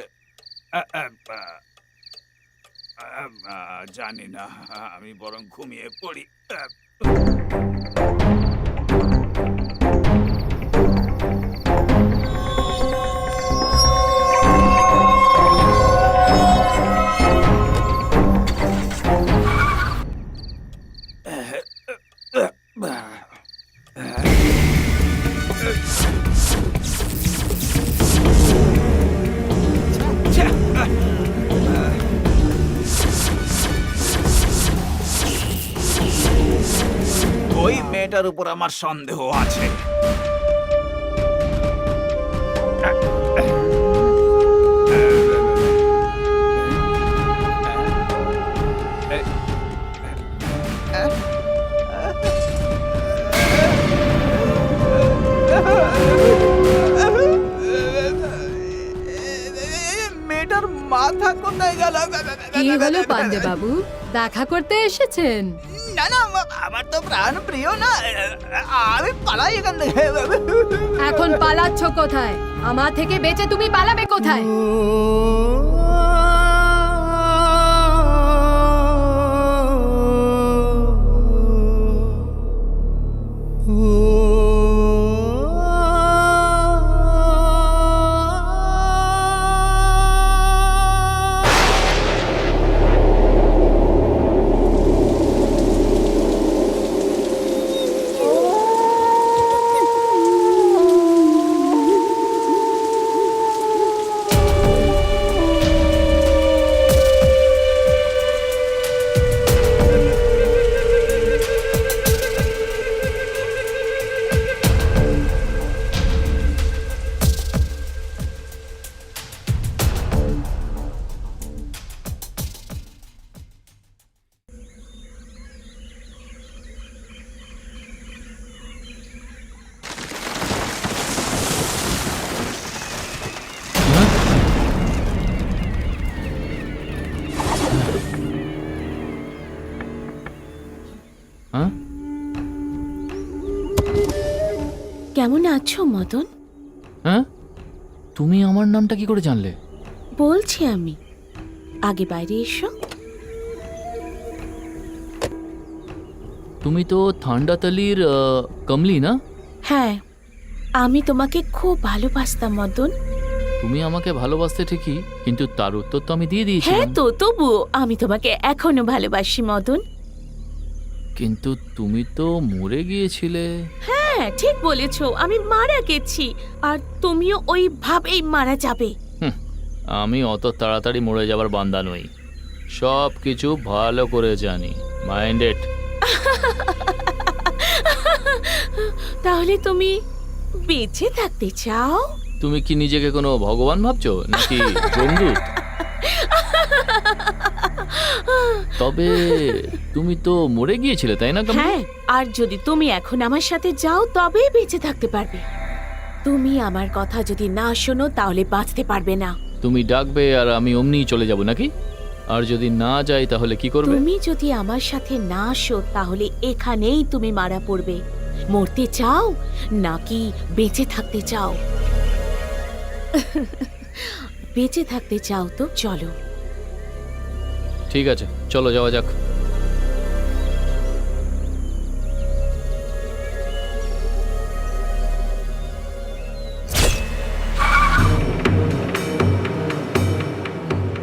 জানি না, আমি বরং ঘুমিয়ে পড়ি। ওই মেয়েটার উপর আমার সন্দেহ আছে। কি হলো পান্ডে বাবু, দেখা করতে এসেছেন? না না, আমার তো প্রাণ প্রিয় না, আমি পালাই এখান থেকে। এখন পালাচ্ছ কোথায়? আমার থেকে বেঁচে তুমি পালাবে কোথায়? হ্যাঁ, কেমন আছো মদন? হ্যাঁ, তুমি আমার নামটা কি করে জানলে? বলছি আমি, আগে বাইরে এসো। তুমি তো থান্ডাতালির কমলি না? হ্যাঁ, আমি তোমাকে খুব ভালোবাসতাম মদন। তুমি আমাকে ভালোবাসতে ঠিকই, কিন্তু তার উত্তর তো আমি দিয়ে হ্যাঁ দিয়েছিলাম। তো, তবুও আমি তোমাকে এখনো ভালোবাসি মদন। কিন্তু তুমি তো মরে গিয়েছিলে। হ্যাঁ, ঠিক বলেছো, আমি মারা গেছি, আর তুমিও ওই ভাবেই মারা যাবে। আমি অত তাড়াতাড়ি মরে যাবার বান্দা নই, সব কিছু ভালো করে জানি। মাইন্ডেড। তাহলে তুমি বেঁচে থাকতে চাও? তুমি কি নিজেকে কোনো ভগবান ভাবছো নাকি বন্ধু? তবে তুমি তো মরে গিয়েছিলে, তাই না কমলি? হ্যাঁ, আর যদি তুমি এখন আমার সাথে যাও তবেই বেঁচে থাকতে পারবে। তুমি আমার কথা যদি না শোনো তাহলে বাঁচতে পারবে না। তুমি ডাকবে আর আমি অমনিই চলে যাব নাকি? আর যদি না যাই তাহলে কি করবে? তুমি যদি আমার সাথে না আসো তাহলে এখানেই তুমি মারা পড়বে। মরতে চাও নাকি বেঁচে থাকতে চাও? বেঁচে থাকতে চাও তো চলো। ঠিক আছে, চলো যাওয়া যাক।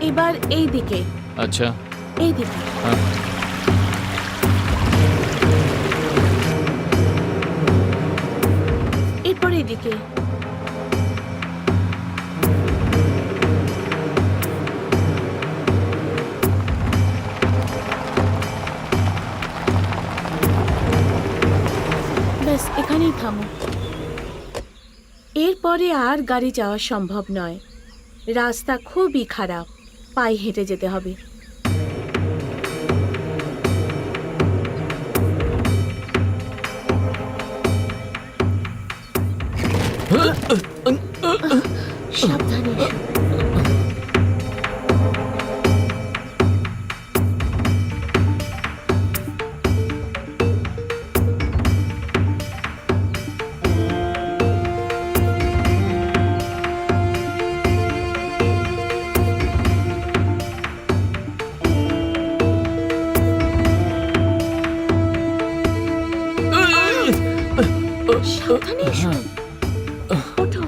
এবার এই দিকে, আচ্ছা, এই দিকে। হ্যাঁ। এরপর এদিকে। ব্যাস, এখানেই থামো। এরপরে আর গাড়ি যাওয়া সম্ভব নয়, রাস্তা খুবই খারাপ, পায়ে হেঁটে যেতে হবে। সাবধানে এসো। সাবধানে এসো। ওঠো।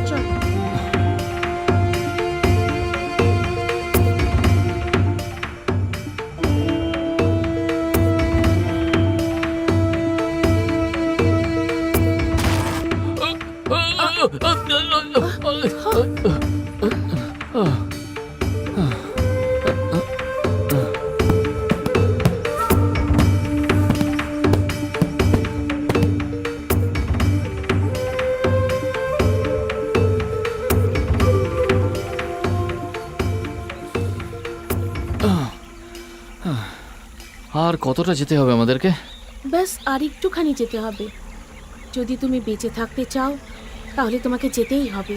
চলো। আর কতটা যেতে হবে আমাদেরকে? ব্যাস আর একটুখানি যেতে হবে। যদি তুমি বেঁচে থাকতে চাও তাহলে তোমাকে যেতেই হবে।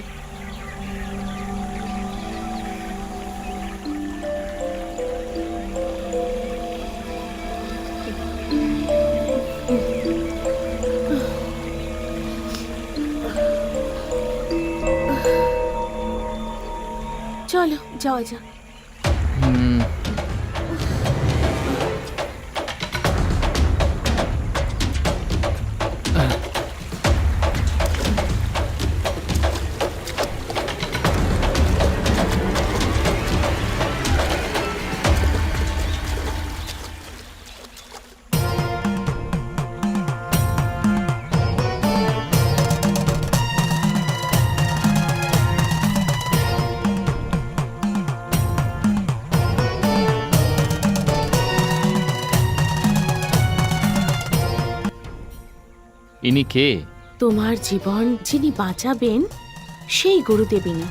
যাওয়া যাক। হুম, ইনি কে? তোমার জীবন যিনি বাঁচাবেন সেই গুরুদেবিনী।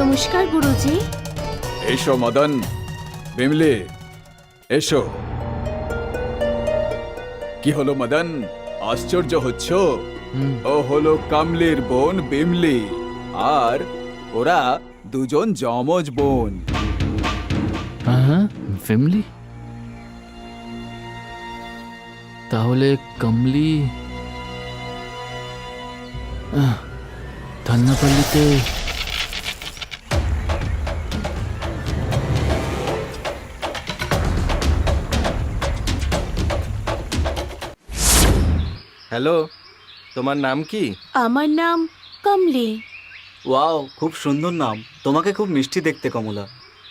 নমস্কার গুরুজি। এসো মদন, বিমলি, এসো। কি হলো মদন, আশ্চর্য হচ্ছ? হুম, ও হলো কামলির বোন বিমলি, আর ওরা দুজন যমজ বোন। হ্যাঁ, ফ্যামিলি? তাহলে কমলি থান্নাপল্লিতে হ্যালো, তোমার নাম কি? আমার নাম কমলি। ওয়াও, খুব সুন্দর নাম। তোমাকে খুব মিষ্টি দেখতে, কমলা।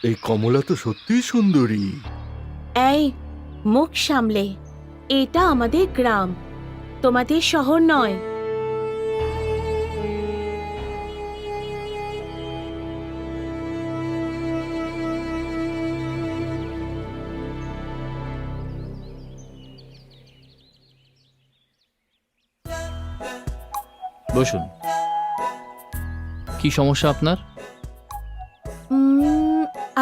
এই কমলা তো সত্যিই সুন্দরী। এই মুখ সামলে, এটা আমাদের গ্রাম, তোমাদের শহর নয়। বসুন। কি সমস্যা আপনার?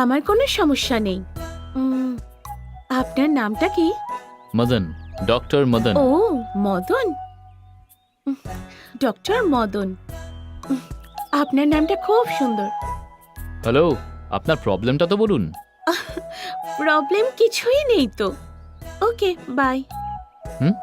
আমার কোনো সমস্যা নেই। আপনার নামটা কি? মদন, ডক্টর মদন। ও মদন, ডক্টর মদন। আপনার নামটা খুব সুন্দর। হ্যালো, আপনার প্রবলেমটা তো বলুন। প্রবলেম কিছুই নেই তো। ওকে, বাই। হুম?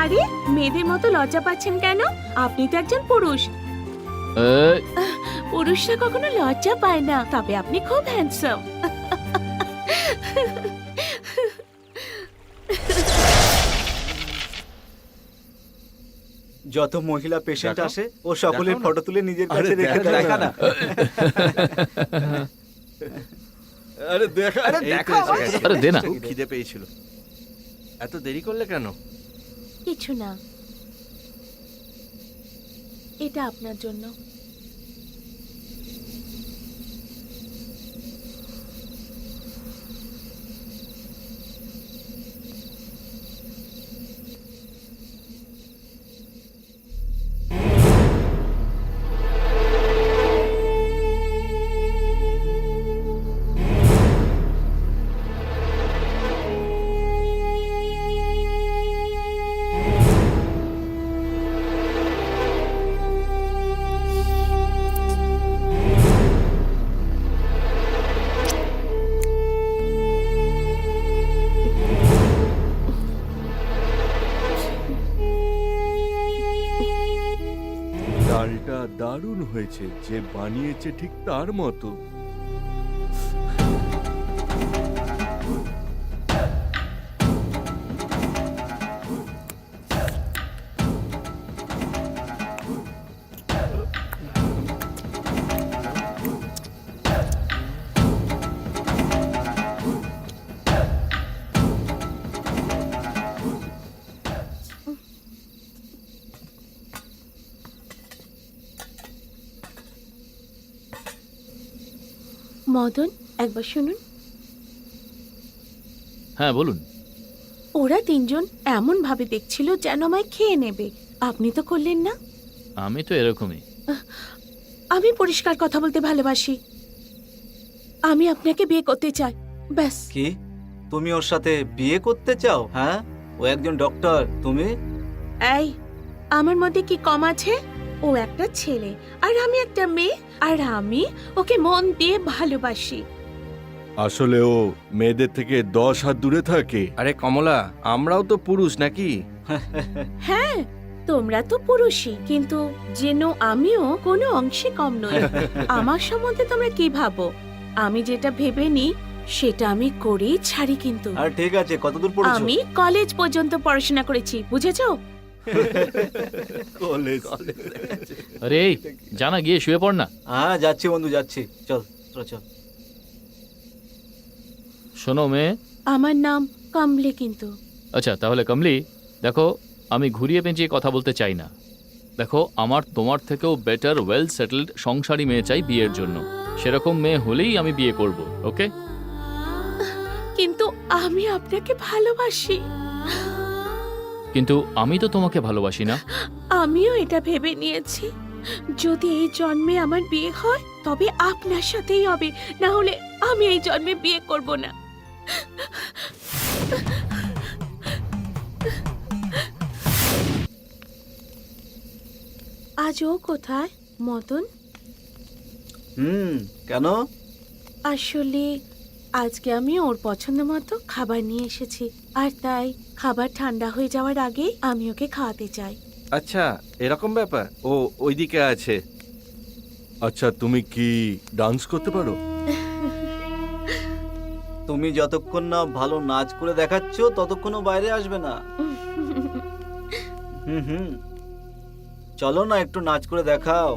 আরে মেয়েদের মতো লজ্জা পাচ্ছেন কেন? আপনি তো একজন পুরুষ। পুরুষরা কখনো লজ্জা পায় না, তবে আপনি খুব হ্যান্ডসাম। যত মহিলা পেশেন্ট দেখো। আসে, ও সকলের দেখো না। ফটো তুলে নিজের আরে কাছে রেখে দেখা দেয়। না। আরে দেখা, আরে এই তো দেখাও। এসে গেছে। আরে দে না। খুব খিদে পেয়েছিল। এত দেরি করলে কেন? কিছু না, এটা আপনার জন্য। ডালটা দারুণ হয়েছে, যে বানিয়েছে ঠিক তার মতো। মদন, একবার শুনুন। হ্যাঁ বলুন। ওরা তিনজন এমন ভাবে দেখছিল যেন আমায় খেয়ে নেবে। আপনি তো করলেন না। আমি তো এরকমই। আমি পরিষ্কার কথা বলতে ভালোবাসি। আমি আপনাকে বিয়ে করতে চাই, ব্যাস। কি তুমি ওর সাথে বিয়ে করতে চাও? হ্যাঁ, ও একজন ডক্টর, তুমি? এই, আমার মধ্যে কি কম আছে? ও একটা ছেলে আর আমি একটা মেয়ে, আর আমি ওকে মন দিয়ে ভালোবাসি। আসলে ও মেয়েদের থেকে 10 হাত দূরে থাকে। আরে কমলা, আমরাও তো পুরুষ নাকি? হ্যাঁ, তোমরা তো পুরুষই, কিন্তু যেন আমিও কোনো অংশে কম নই। আমার সম্বন্ধে তোমরা কি ভাবো? আমি যেটা ভেবে নিই সেটা আমি করেই ছাড়ি। কিন্তু আর ঠিক আছে, কতদূর পড়েছো? আমি কলেজ পর্যন্ত পড়াশোনা করেছি, বুঝেছো? কলেজ। আরে এই, জানা গিয়ে শুয়ে পড় না। হ্যাঁ যাচ্ছি বন্ধু, যাচ্ছি। চল চল চল। শোনো মেয়ে। আমার নাম কমলে। কিন্তু আচ্ছা তাহলে কমলি, দেখো আমি ঘুরিয়ে পেঁচিয়ে কথা বলতে চাই না। দেখো আমার তোমার থেকেও বেটার ওয়েল সেটেলড সংসারী মেয়ে চাই বিয়ের জন্য। সেরকম মেয়ে হলেই আমি বিয়ে করব, ওকে? কিন্তু আমি আপনাকে ভালোবাসি। কিন্তু আমি তো তোমাকে ভালোবাসি না। আমিও এটা ভেবে নিয়েছি, যদি এই জন্মে আমার বিয়ে হয় তবে আপনার সাথেই হবে, না হলে আমি এই জন্মে বিয়ে করব না। আজ ও কোথায়? মদন, কেন? আসলে আজকে আমি ওর পছন্দ মতো খাবার নিয়ে এসেছি, আর তাই খাবার ঠান্ডা হয়ে যাওয়ার আগে আমি ওকে খাওয়াতে চাই। আচ্ছা, এরকম ব্যাপার। ও ওইদিকে আছে। আচ্ছা, তুমি কি ডান্স করতে পারো? তুমি যতক্ষণ না ভালো নাচ করে দেখাচ্ছ ততক্ষণও বাইরে আসবে না। হুম, চলো না, একটু নাচ করে দেখাও।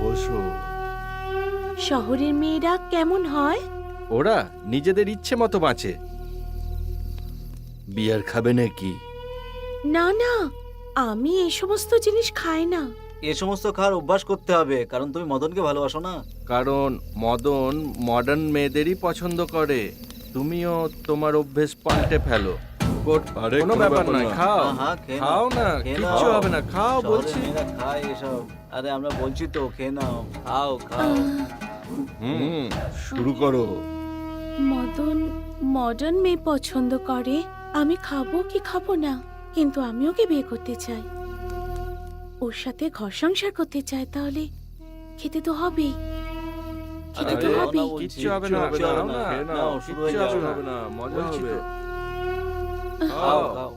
বসো। শহরের মেয়েরা কেমন হয়? ওরা নিজেদের ইচ্ছে মতো বাঁচে। বিয়ার খাবে নাকি? না না, আমি এই সমস্ত জিনিস খাই না। এ সমস্ত খাওয়ার অভ্যাস করতে হবে, কারণ তুমি মদনকে ভালোবাসো না। কারণ মদন মডার্ন মেয়েদেরই পছন্দ করে। তুমিও তোমার অভ্যেস পাল্টে ফেলো। আরে কোনো ব্যাপার না, খাও হ্যাঁ, খেয়ে নাও। খাও না, খেয়ে কিচ্ছু নাও। হবে না, খাও শহরের বলছি। মেয়েরা খায় এসব। আরে আমরা বলছি তো, খেয়ে নাও, খাও খাও। হুম, শুরু করো। মদন মডার্ন মেয়ে পছন্দ করে। আমি খাবো কি খাবো না, কিন্তু আমি ওকে বিয়ে করতে চাই, ওর সাথে ঘর সংসার করতে চাই। তাহলে খেতে তো হবেই, খেতে তো আরে, হবেই। না বলছি, কিচ্ছু হবে না, কিচ্ছু খাও হবে না, না, খেয়ে নাও, নাও, শুরু কিচ্ছু হয়ে যাও। হবে না, মজা বলছি হবে। তো। খাও। খাও খাও।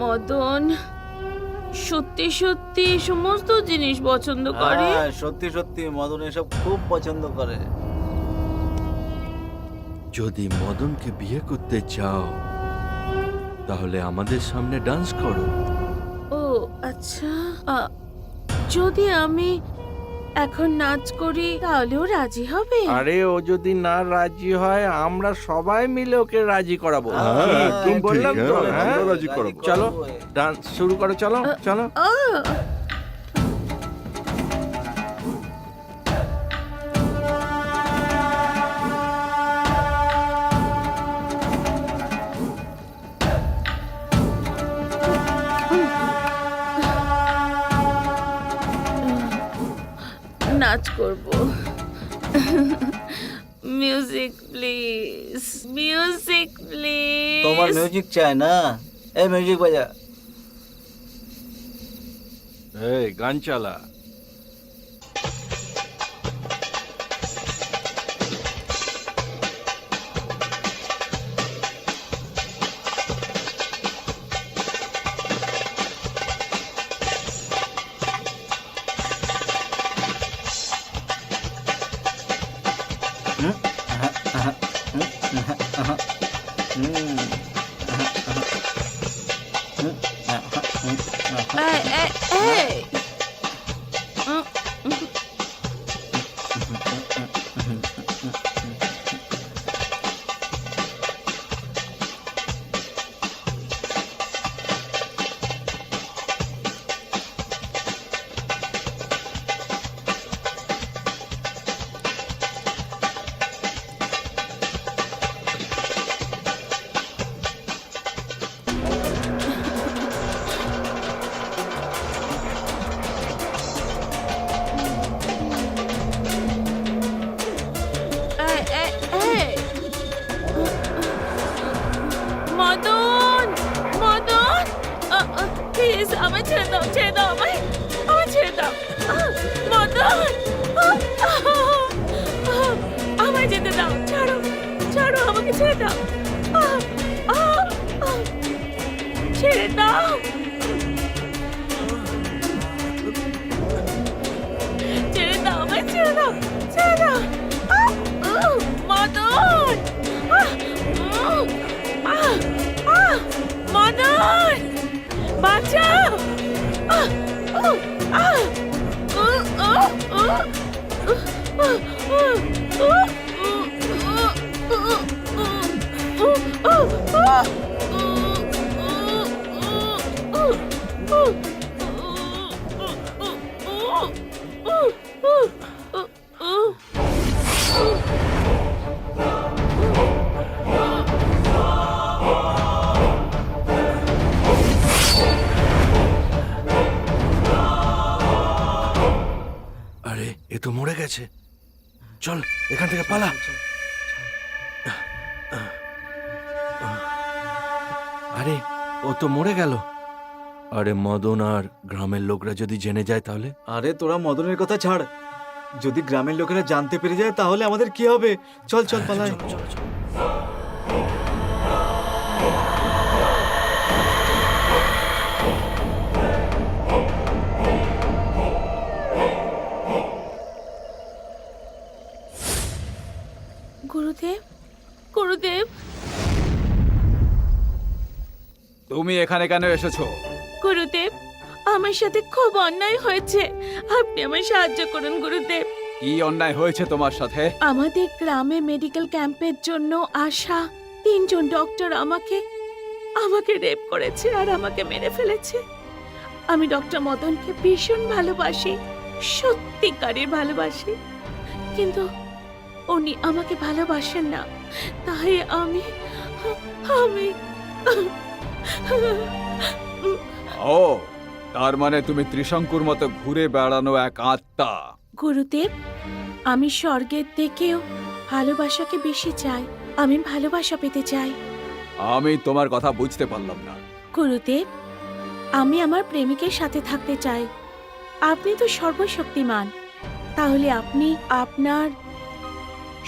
মদন সত্যি সত্যি সমস্ত জিনিস পছন্দ করে। হ্যাঁ, সত্যি সত্যি মদন এসব খুব পছন্দ করে। যদি মদনকে বিয়ে করতে চাও তাহলে আমাদের সামনে ডান্স করো। ও আচ্ছা, যদি আমি এখন নাচ করি তাহলেও রাজি হবে? আরে ও যদি না রাজি হয় আমরা সবাই মিলে ওকে রাজি করাবো। হ্যাঁ, কি? একদম ঠিক, বললাম তো, হ্যাঁ, হ্যাঁ? আমরা রাজি করাবো। চলো ডান্স শুরু করো, চলো চলো। আহ! নাচ করব। Music please, music please. তোমার মিউজিক চাই না? এই মিউজিক বাজা। এই গান চালা। এই। মদন, মদন, প্লিজ আমায় ছেড়ে দাও, ছেড়ে দাও আমায়, আমায় ছেড়ে দাও। মদন, আমায় যেতে দাও, ছাড়ো, ছাড়ো, আমাকে ছেড়ে দাও, ছেড়ে দাও, ছেড়ে দাও, আমায় ছেড়ে দাও, ছেড়ে দাও। মদন, মদন, বাঁচাও। আরে এ তো মরে গেছে, চল এখান থেকে পালা। আরে ও তো মরে গেল। আরে মদন আর গ্রামের লোকরা যদি জেনে যায় তাহলে? আরে তোরা মদনের কথা ছাড়, যদি গ্রামের লোকেরা জানতে পেরে যায় তাহলে আমাদের কি হবে? চল চল পালাই। চলো, চলো, চলো। গুরুদেব, গুরুদেব, তুমি এখানে কেন এসেছো? গুরুদেব, আমার সাথে খুব অন্যায় হয়েছে, আপনি আমায় সাহায্য করুন গুরুদেব। কি অন্যায় হয়েছে তোমার সাথে? আমাদের গ্রামে মেডিকেল ক্যাম্পের জন্য আসা 3 জন ডক্টর আমাকে রেপ করেছে আর আমাকে মেরে ফেলেছে। আমি ডক্টর মদনকে ভীষণ ভালোবাসি, সত্যিকারের ভালোবাসি, কিন্তু উনি আমাকে ভালোবাসেন না, তাই আমি ও, তার মানে তুমি ত্রিশঙ্কুর মতো ঘুরে বেড়ানো এক আত্মা। গুরুদেব, আমি স্বর্গের থেকেও ভালোবাসাকে বেশি চাই, আমি ভালোবাসা পেতে চাই। আমি তোমার কথা বুঝতে পারলাম না। গুরুদেব, আমি আমার প্রেমিকের সাথে থাকতে চাই। আপনি তো সর্বশক্তিমান, তাহলে আপনি আপনার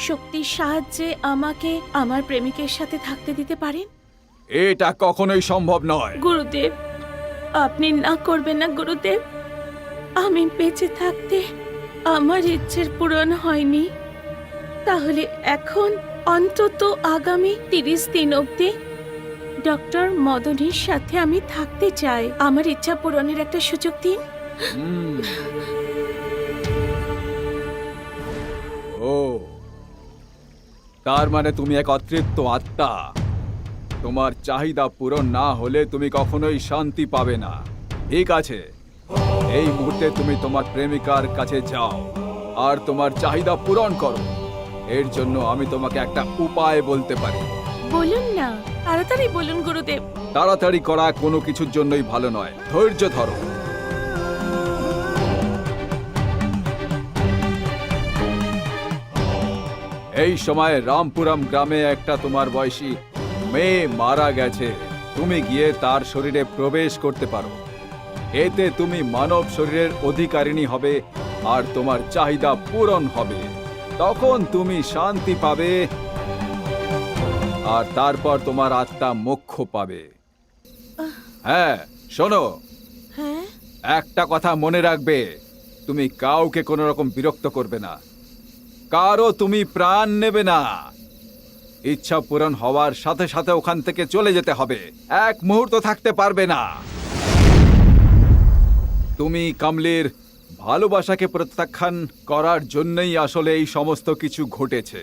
শক্তির সাহায্যে আমাকে আমার প্রেমিকের সাথে থাকতে দিতে পারেন? এটা কখনোই সম্ভব নয়। গুরুদেব, আপনি না করবেন না গুরুদেব। আমি বেঁচে থাকতে আমার ইচ্ছের পূরণ হয়নি, তাহলে এখন অন্তত আগামী 30 দিন অবধি ডক্টর মদনের সাথে আমি থাকতে চাই। আমার ইচ্ছা পূরণের একটা সুযোগ দিন। হুম। ও, তার মানে তুমি এক অতৃপ্ত আত্মা। তোমার চাহিদা পূরণ না হলে তুমি কখনোই শান্তি পাবে না। ঠিক আছে, এই মুহূর্তে তুমি তোমার প্রেমিকার কাছে যাও আর তোমার চাহিদা পূরণ করো। এর জন্য আমি তোমাকে একটা উপায় বলতে পারি। বলুন না, তাড়াতাড়ি বলুন গুরুদেব। তাড়াতাড়ি করা কোনো কিছুর জন্যই ভালো নয়, ধৈর্য ধরো। এই সময় রামপুরম গ্রামে একটা তোমার বয়সী মেয়ে মারা গেছে। তুমি গিয়ে তার শরীরে প্রবেশ করতে পারো। এতে তুমি মানব শরীরের অধিকারিণী হবে আর তোমার চাহিদা পূরণ হবে। তখন তুমি শান্তি পাবে আর তারপর তোমার আত্মা মোক্ষ পাবে। হ্যাঁ, শোনো, হ্যাঁ, একটা কথা মনে রাখবে, তুমি কাউকে কোনো রকম বিরক্ত করবে না, কারো তুমি প্রাণ নেবে না। ইচ্ছা পূরণ হওয়ার সাথে সাথে ওখান থেকে চলে যেতে হবে, এক মুহূর্ত থাকতে পারবে না। তুমি কমলির ভালোবাসাকে প্রত্যাখ্যান করার জন্যই আসলে এই সমস্ত কিছু ঘটেছে।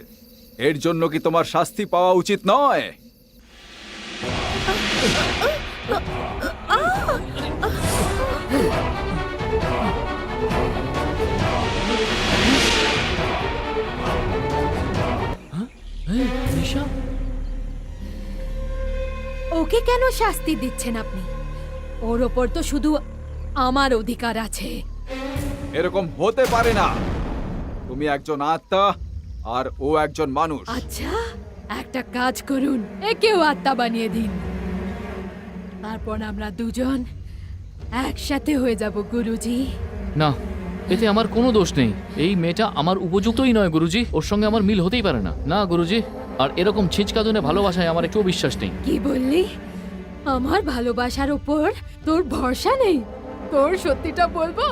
এর জন্য কি তোমার শাস্তি পাওয়া উচিত নয়? ওকে কেন শাস্তি দিচ্ছেন আপনি? ওর ওপর তো শুধু আমার অধিকার আছে। এরকম হতে পারে না। তুমি একজন আত্মা আর ও একজন মানুষ। আচ্ছা, একটা কাজ করুন, একেও আত্মা বানিয়ে দিন। তারপর আমরা দুজন একসাথে হয়ে যাব গুরুজি। না, এতে আমার কোনো দোষ নেই। এই মেয়েটা আমার উপযুক্তই নয় গুরুজি, ওর সঙ্গে আমার মিল হতেই পারে না। না গুরুজি, আর এরকম ছিচকাদুনে ভালোবাসায় আমার একটু বিশ্বাস নেই। কি বললি? আমার ভালোবাসার উপর তোর ভরসা নেই? তোর সত্যিটা বলবো?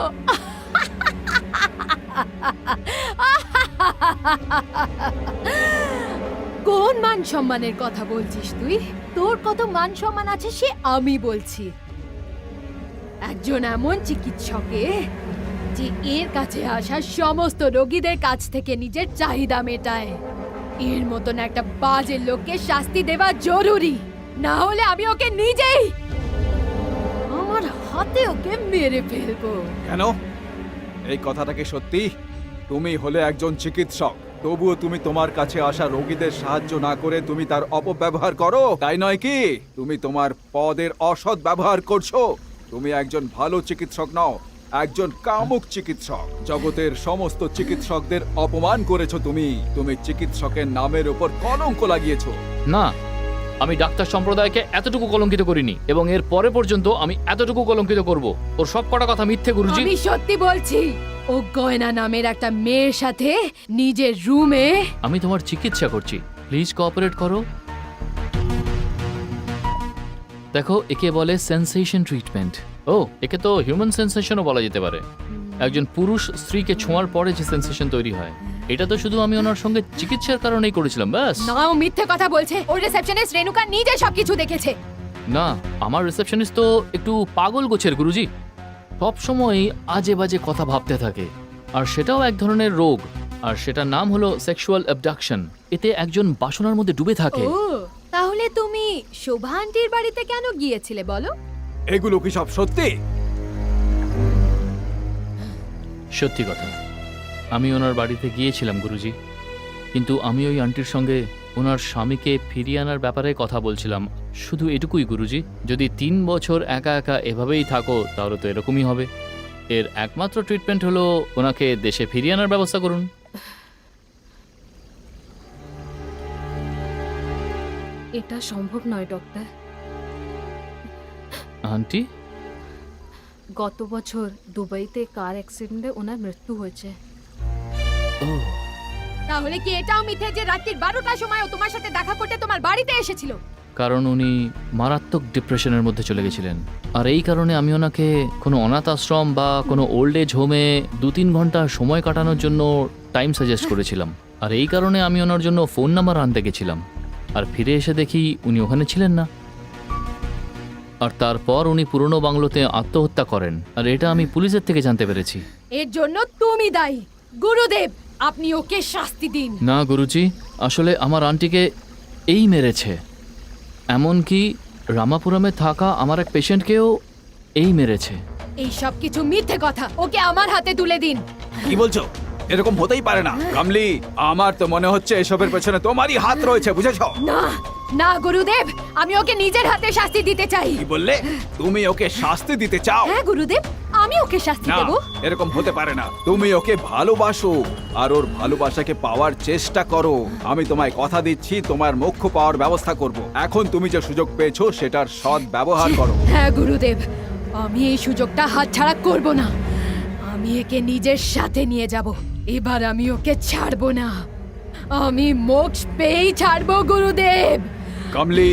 কোন মান সম্মানের কথা বলছিস তুই? তোর কত মান সম্মান আছে সে আমি বলছি। একজন এমন চিকিৎসকে যে এর কাছে আসা সমস্ত রোগীদের কাছ থেকে নিজের চাহিদা মেটায়, এর মতন একটা বাজে লোককে শাস্তি দেওয়া জরুরি। না হলে আমি ওকে নিজেই আমার হাতে ওকে মেরে ফেলবো। কেন? এই কথাটা কি সত্যি? তুমি হলে একজন চিকিৎসক, তবুও তুমি তোমার কাছে আসা রোগীদের সাহায্য না করে তুমি তার অপব্যবহার করো, তাই নয় কি? তুমি তোমার পদের অসৎ ব্যবহার করছো। তুমি একজন ভালো চিকিৎসক নও, একজন কামুক চিকিৎসক। জগতের সমস্ত চিকিৎসকদের অপমান করেছো তুমি। তুমি চিকিৎসকের নামের উপর কলঙ্ক লাগিয়েছো। না, আমি ডাক্তার সম্প্রদায়কে এতটুকু কলঙ্কিত করিনি, এবং এর পরে পর্যন্ত আমি এতটুকু কলঙ্কিত করব। ওর সব কটা কথা মিথ্যে গুরুজি। আমি সত্যি বলছি, ও গয়না নামের একটা মেয়ের সাথে নিজের রুমে। আমি তোমার চিকিৎসা করছি, প্লিজ কোঅপারেট করো। দেখো, একে বলে সেন্সেশন ট্রিটমেন্ট। ও, একে তো হিউম্যান সেন্সেশনও বলা যেতে পারে। একজন পুরুষ স্ত্রীকে ছোঁয়ার পরে যে সেন্সেশন তৈরি হয়, এটা তো শুধু আমি ওনার সঙ্গে চিকিৎসার কারণেই করেছিলাম, ব্যাস। না, ও মিথ্যে কথা বলছে। ওর রিসেপশনিস্ট রেনুকা নিজে সবকিছু দেখেছে। না, আমার রিসেপশনিস্ট তো একটু পাগল গোছের গুরুজি, সব সময় আজে বাজে কথা ভাবতে থাকে। আর সেটাও এক ধরনের রোগ, আর সেটার নাম হলো সেক্সুয়াল অ্যাবডাকশন। এতে একজন বাসনার মধ্যে ডুবে থাকে। ও, তাহলে তুমি শোভা আন্টির বাড়িতে কেন গিয়েছিলে বলো? এগুলো কি সব সত্যি? সত্যি কথা, আমি ওনার বাড়িতে গিয়েছিলাম গুরুজি, কিন্তু আমি ওই আন্টির সঙ্গে ওনার স্বামীকে ফিরিয়ে আনার ব্যাপারে কথা বলছিলাম, শুধু এটুকুই গুরুজি। যদি 3 বছর একা একা এভাবেই থাকো তাহলে তো এরকমই হবে। এর একমাত্র ট্রিটমেন্ট হলো ওনাকে দেশে ফিরিয়ে আনার ব্যবস্থা করুন। এটা সম্ভব নয় ডক্টর। আন্টি, গত বছর দুবাইতে কার অ্যাক্সিডেন্টে ওনার মৃত্যু হয়েছে। ও তাহলে কি এটাও মিথ্যে যে রাত্রির 12টার সময় ও তোমার সাথে দেখা করতে তোমার বাড়িতে এসেছিল? কারণ উনি মারাত্মক ডিপ্রেশনের মধ্যে চলে গেছিলেন, আর এই কারণে আমি ওনাকে কোনো অনাথ আশ্রম বা কোনো ওল্ড এজ হোমে 2-3 ঘন্টা সময় কাটানোর জন্য টাইম সাজেস্ট করেছিলাম। আর এই কারণে আমি ওনার জন্য ফোন নাম্বার আনতে গেছিলাম, আর ফিরে এসে দেখি উনি ওখানে ছিলেন না। আর তারপর উনি পুরনো বাংলোতে আত্মহত্যা করেন, আর এটা আমি পুলিশের থেকে জানতে পেরেছি। এর জন্য তুমি দায়ী। গুরুদেব, আপনি ওকে শাস্তি দিন। না গুরুজি, আসলে আমার আন্টিকে এই মেরেছে। এমনকি রামাপুরমে থাকা আমার এক পেশেন্টকেও এই মেরেছে। এই সব কিছু মিথ্যে কথা। ওকে আমার হাতে তুলে দিন। কি বলছো? এরকম হতেই পারে না। কামলি, আমার তো মনে হচ্ছে এসবের পেছনে তোমারই হাত রয়েছে, বুঝেছো? না না গুরুদেব, আমি ওকে নিজের হাতে শাস্তি দিতে চাই। কি বললে? তুমি ওকে শাস্তি দিতে চাও? হ্যাঁ গুরুদেব, আমি ওকে শাস্তি না, দেব। এরকম হতে পারে না। তুমি ওকে ভালোবাসো আর ওর ভালোবাসাকে পাওয়ার চেষ্টা করো। আমি তোমায় কথা দিচ্ছি, তোমার মোক্ষ পাওয়ার ব্যবস্থা করব। এখন তুমি যে সুযোগ পেয়েছো সেটার সৎ ব্যবহার করো। হ্যাঁ গুরুদেব, আমি এই সুযোগটা হাতছাড়া করব না। আমি একে নিজের সাথে নিয়ে যাব। এবার আমি ওকে ছাড়বো না। আমি মোক্ষ পেয়েই ছাড়বো গুরুদেব। কামলি,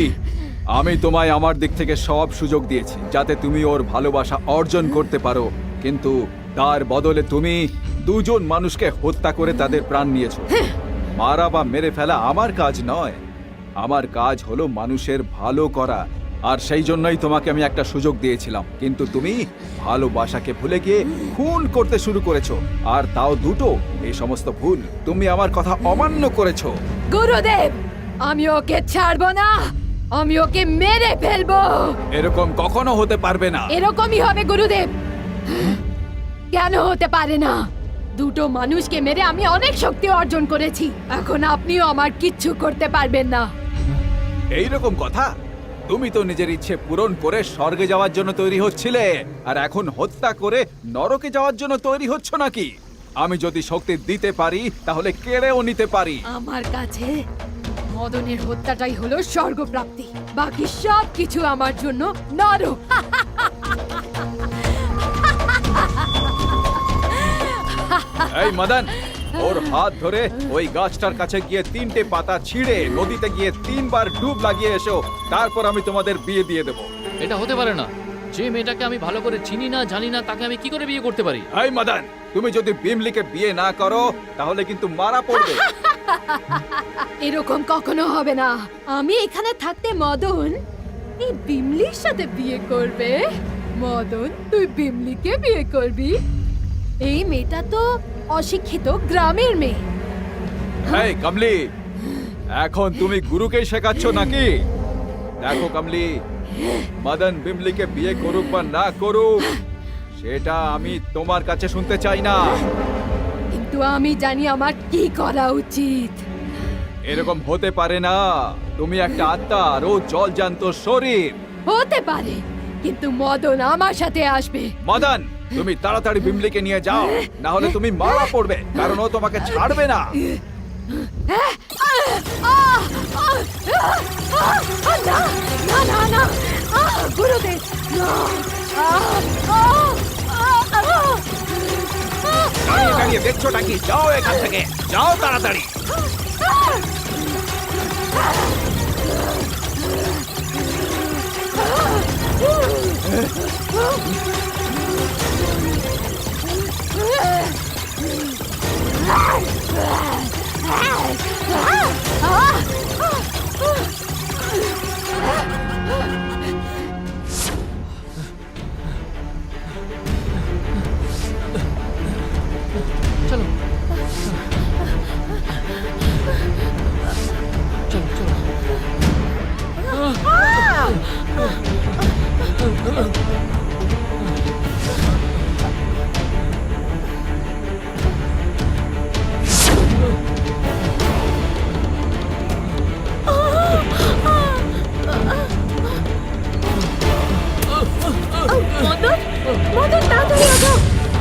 আমি তোমায় আমার দিক থেকে সব সুযোগ দিয়েছি যাতে তুমি ওর ভালোবাসা অর্জন করতে পারো, কিন্তু তার বদলে তুমি 2জন মানুষকে হত্যা করে তাদের প্রাণ নিয়েছো। মারা বা মেরে ফেলা আমার কাজ নয়। আমার কাজ হলো মানুষের ভালো করা, আর সেই জন্যই তোমাকে আমি একটা সুযোগ দিয়েছিলাম, কিন্তু তুমি ভালোবাসাকে ভুলে গিয়ে খুন করতে শুরু করেছো, আর তাও দুটো। এই সমস্ত ভুল তুমি আমার কথা অমান্য করেছো। গুরুদেব, আমি ওকে ছাড়বো না, আমি ওকে মেরে ফেলবো। এরকম কখনো হতে পারবে না। এরকমই হবে গুরুদেব। কেন হতে পারে না? দুটো মানুষকে মেরে আমি অনেক শক্তি অর্জন করেছি, এখন আপনিও আমার কিচ্ছু করতে পারবেন না। এইরকম কথা? তুমি তো নিজের ইচ্ছে পূরণ করে স্বর্গে যাওয়ার জন্য তৈরি হচ্ছিলে, আর এখন হত্যা করে নরকে যাওয়ার জন্য তৈরি হচ্ছ নাকি? আমি যদি শক্তি দিতে পারি তাহলে কেড়েও নিতে পারি। আমার কাছে মদনের হত্যাটাই হলো স্বর্গপ্রাপ্তি, বাকি সব কিছু আমার জন্য নরক। এই মদন, ওর হাত ধরে ওই গাছটার কাছে গিয়ে 3টে পাতা ছিঁড়ে নদীতে গিয়ে 3 বার ডুব লাগিয়ে এসো, তারপর আমি তোমাদের বিয়ে দিয়ে দেবো। এটা হতে পারে না। যে মেয়েটাকে আমি ভালো করে চিনি না, জানি না, তাকে আমি কি করে বিয়ে করতে পারি? এই মদন, তুমি যদি বিমলিকে বিয়ে না করো তাহলে কিন্তু মারা পড়বে। এরকম কখনো হবে না। আমি এখানে থাকতে মদন এই বিমলির সাথে বিয়ে করবে? মদন, তুই বিমলিকে বিয়ে করবি? এই মেয়েটা তো অশিক্ষিত গ্রামের মেয়ে। এই কমলি, এখন তুমি গুরুকে শেখাচ্ছ নাকি? দেখো কমলি, মদন বিমলিকে বিয়ে করুক বা না করুক সেটা আমি তোমার কাছে শুনতে চাই না। কিন্তু আমি জানি আমার কি করা উচিত। এরকম হতে পারে না। তুমি একটা আত্মা আর ও জলজান্ত শরীর। হতে পারে, কিন্তু মদন আমার সাথে আসবে। মদন, তুমি তাড়াতাড়ি বিমলিকে নিয়ে যাও, না হলে তুমি মারা পড়বে, কারণ ও তোমাকে ছাড়বে না। না না না না, গুরুদেব না। দাঁড়িয়ে দাঁড়িয়ে দেখছোটা কি? যাও এখান থেকে, যাও তাড়াতাড়ি। চলো চলো চলো। মদন, মদন, তাড়াতাড়ি ওঠো,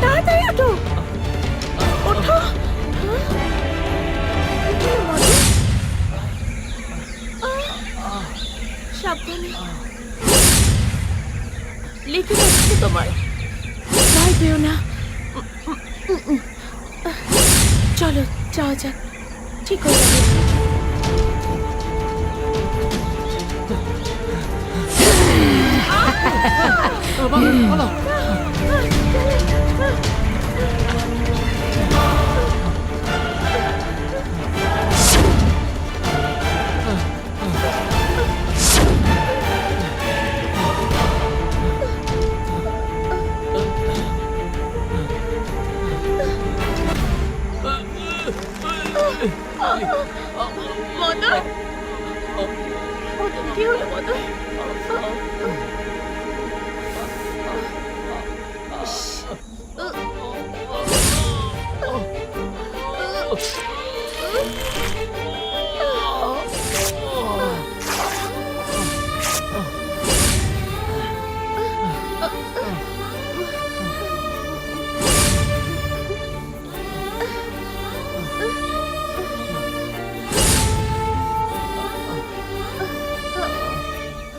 তাড়াতাড়ি ওঠো, ওঠো। মদন, সাবধানে। লিখে যাচ্ছে তোমার, ভয় পেও না। চলো যাওয়া যাক, ঠিক হয়ে যাবে। মদন, মদন, কি হলো মদন?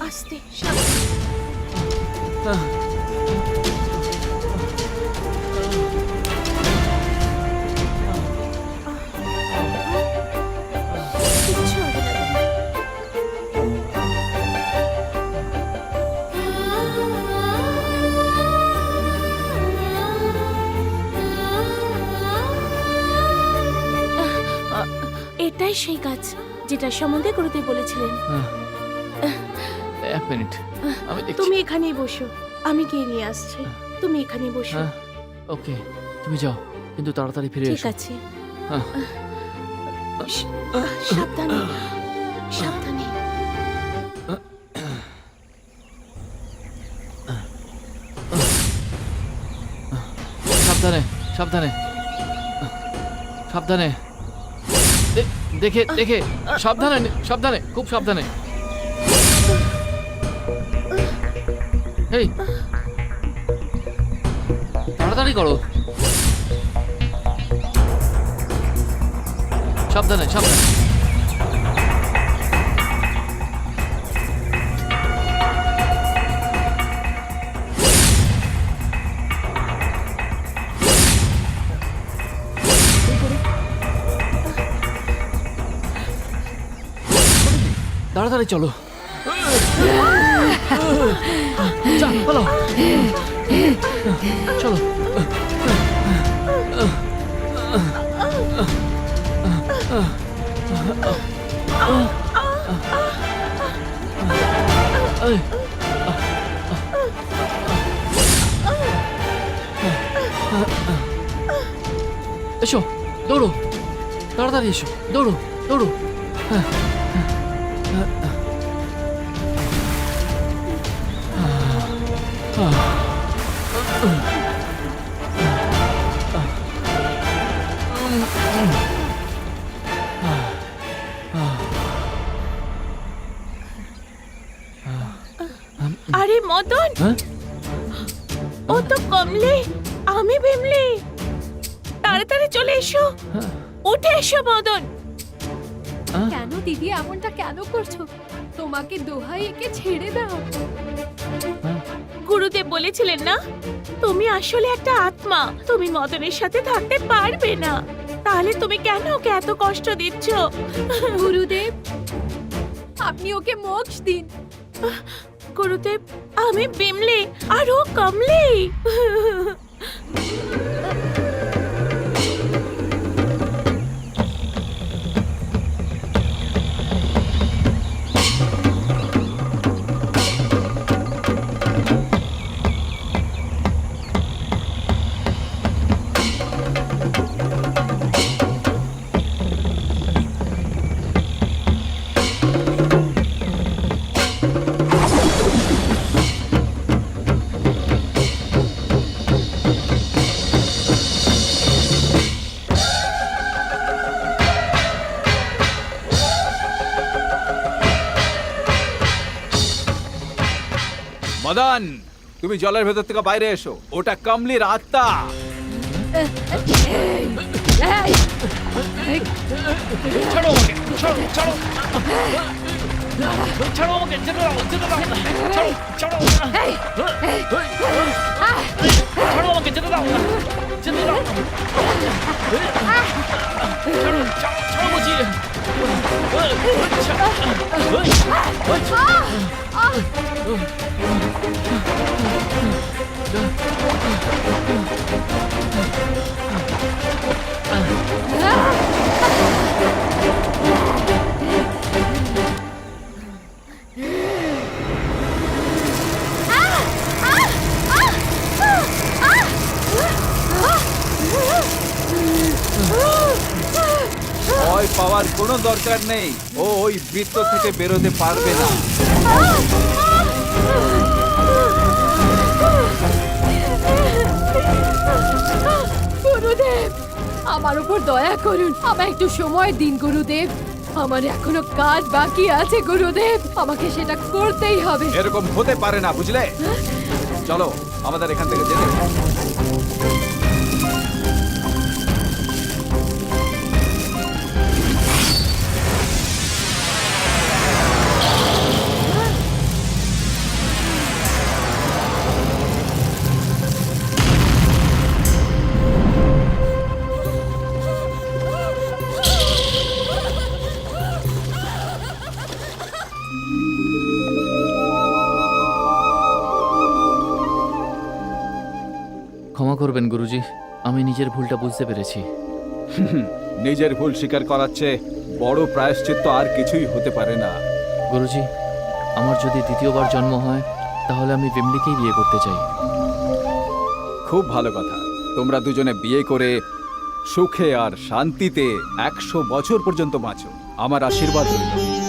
আস্তে, কিচ্ছু হবে না। এটাই সেই গাছ যেটার সম্বন্ধে গুরুদেব বলেছিলেন। এক মিনিট, আমি দেখছি। তুমি এখানেই বসো, আমি গিয়ে নিয়ে আসছি। তুমি এখানে বসো। ওকে, তুমি যাও, কিন্তু তাড়াতাড়ি ফিরে ঠিক এসো। আছে। হ্যাঁ। সাবধানে, সাবধানে। সাবধানে, সাবধানে, সাবধানে। দেখে দেখে, সাবধানে, সাবধানে, খুব সাবধানে। এই, তাড়াতাড়ি করো। সাবধানে, সাবধানে। তাড়াতাড়ি চলো। চলো চলো। এসো, দৌড়ো, তাড়াতাড়ি এসো, দৌড়ো, দৌড়ো। আরে মদন, হ্যাঁ? ও তো কমলি, আমি ভীমলি। তাড়াতাড়ি চলে এসো, উঠে এসো মদন। কেন দিদি এমনটা কেন করছো? তোমাকে দোহাই, একে ছেড়ে দাও। গুরুদেব বলেছিলেন না, তুমি আসলে একটা আত্মা, তুমি মদনের সাথে থাকতে পারবে না। তাহলে তুমি কেন ওকে এত কষ্ট দিচ্ছ? গুরুদেব, আপনি ওকে মোক্ষ দিন। গুরুদেব, আমি বিমলি আর ও কমলি। মদন, তুমি জলের ভেতর থেকে বাইরে এসো। ওটা কমলির আত্মা। ছাড়ো আমাকে, ছাড়ো, ছাড়ো, ছাড়ো আমাকে, যেতে দাও, যেতে দাও, ছাড়ো, ছাড়ো, ছাড়ো আমাকে, যেতে দাও, যেতে দাও, ছাড়ো, ছাড়ো, ছাড়ো বলছি। ভয় পাওয়ার কোনো দরকার নেই। ও ওই বৃত্ত থেকে বেরোতে পারবে না। গুরুদেব, আমার উপর দয়া করুন, আমায় একটু সময় দিন গুরুদেব। আমার এখনো কাজ বাকি আছে গুরুদেব, আমাকে সেটা করতেই হবে। এরকম হতে পারে না, বুঝলে? চলো, আমাদের এখান থেকে যেতে হবে। ক্ষমা করবেন গুরুজি, আমি নিজের ভুলটা বুঝতে পেরেছি। নিজের ভুল স্বীকার করাচ্ছে বড় প্রায়শ্চিত্ত আর কিছুই হতে পারে না। গুরুজি, আমার যদি দ্বিতীয়বার জন্ম হয় তাহলে আমি বিমলিকেই বিয়ে করতে চাই। খুব ভালো কথা। তোমরা দুজনে বিয়ে করে সুখে আর শান্তিতে 100 বছর পর্যন্ত বাঁচো। আমার আশীর্বাদ রইল।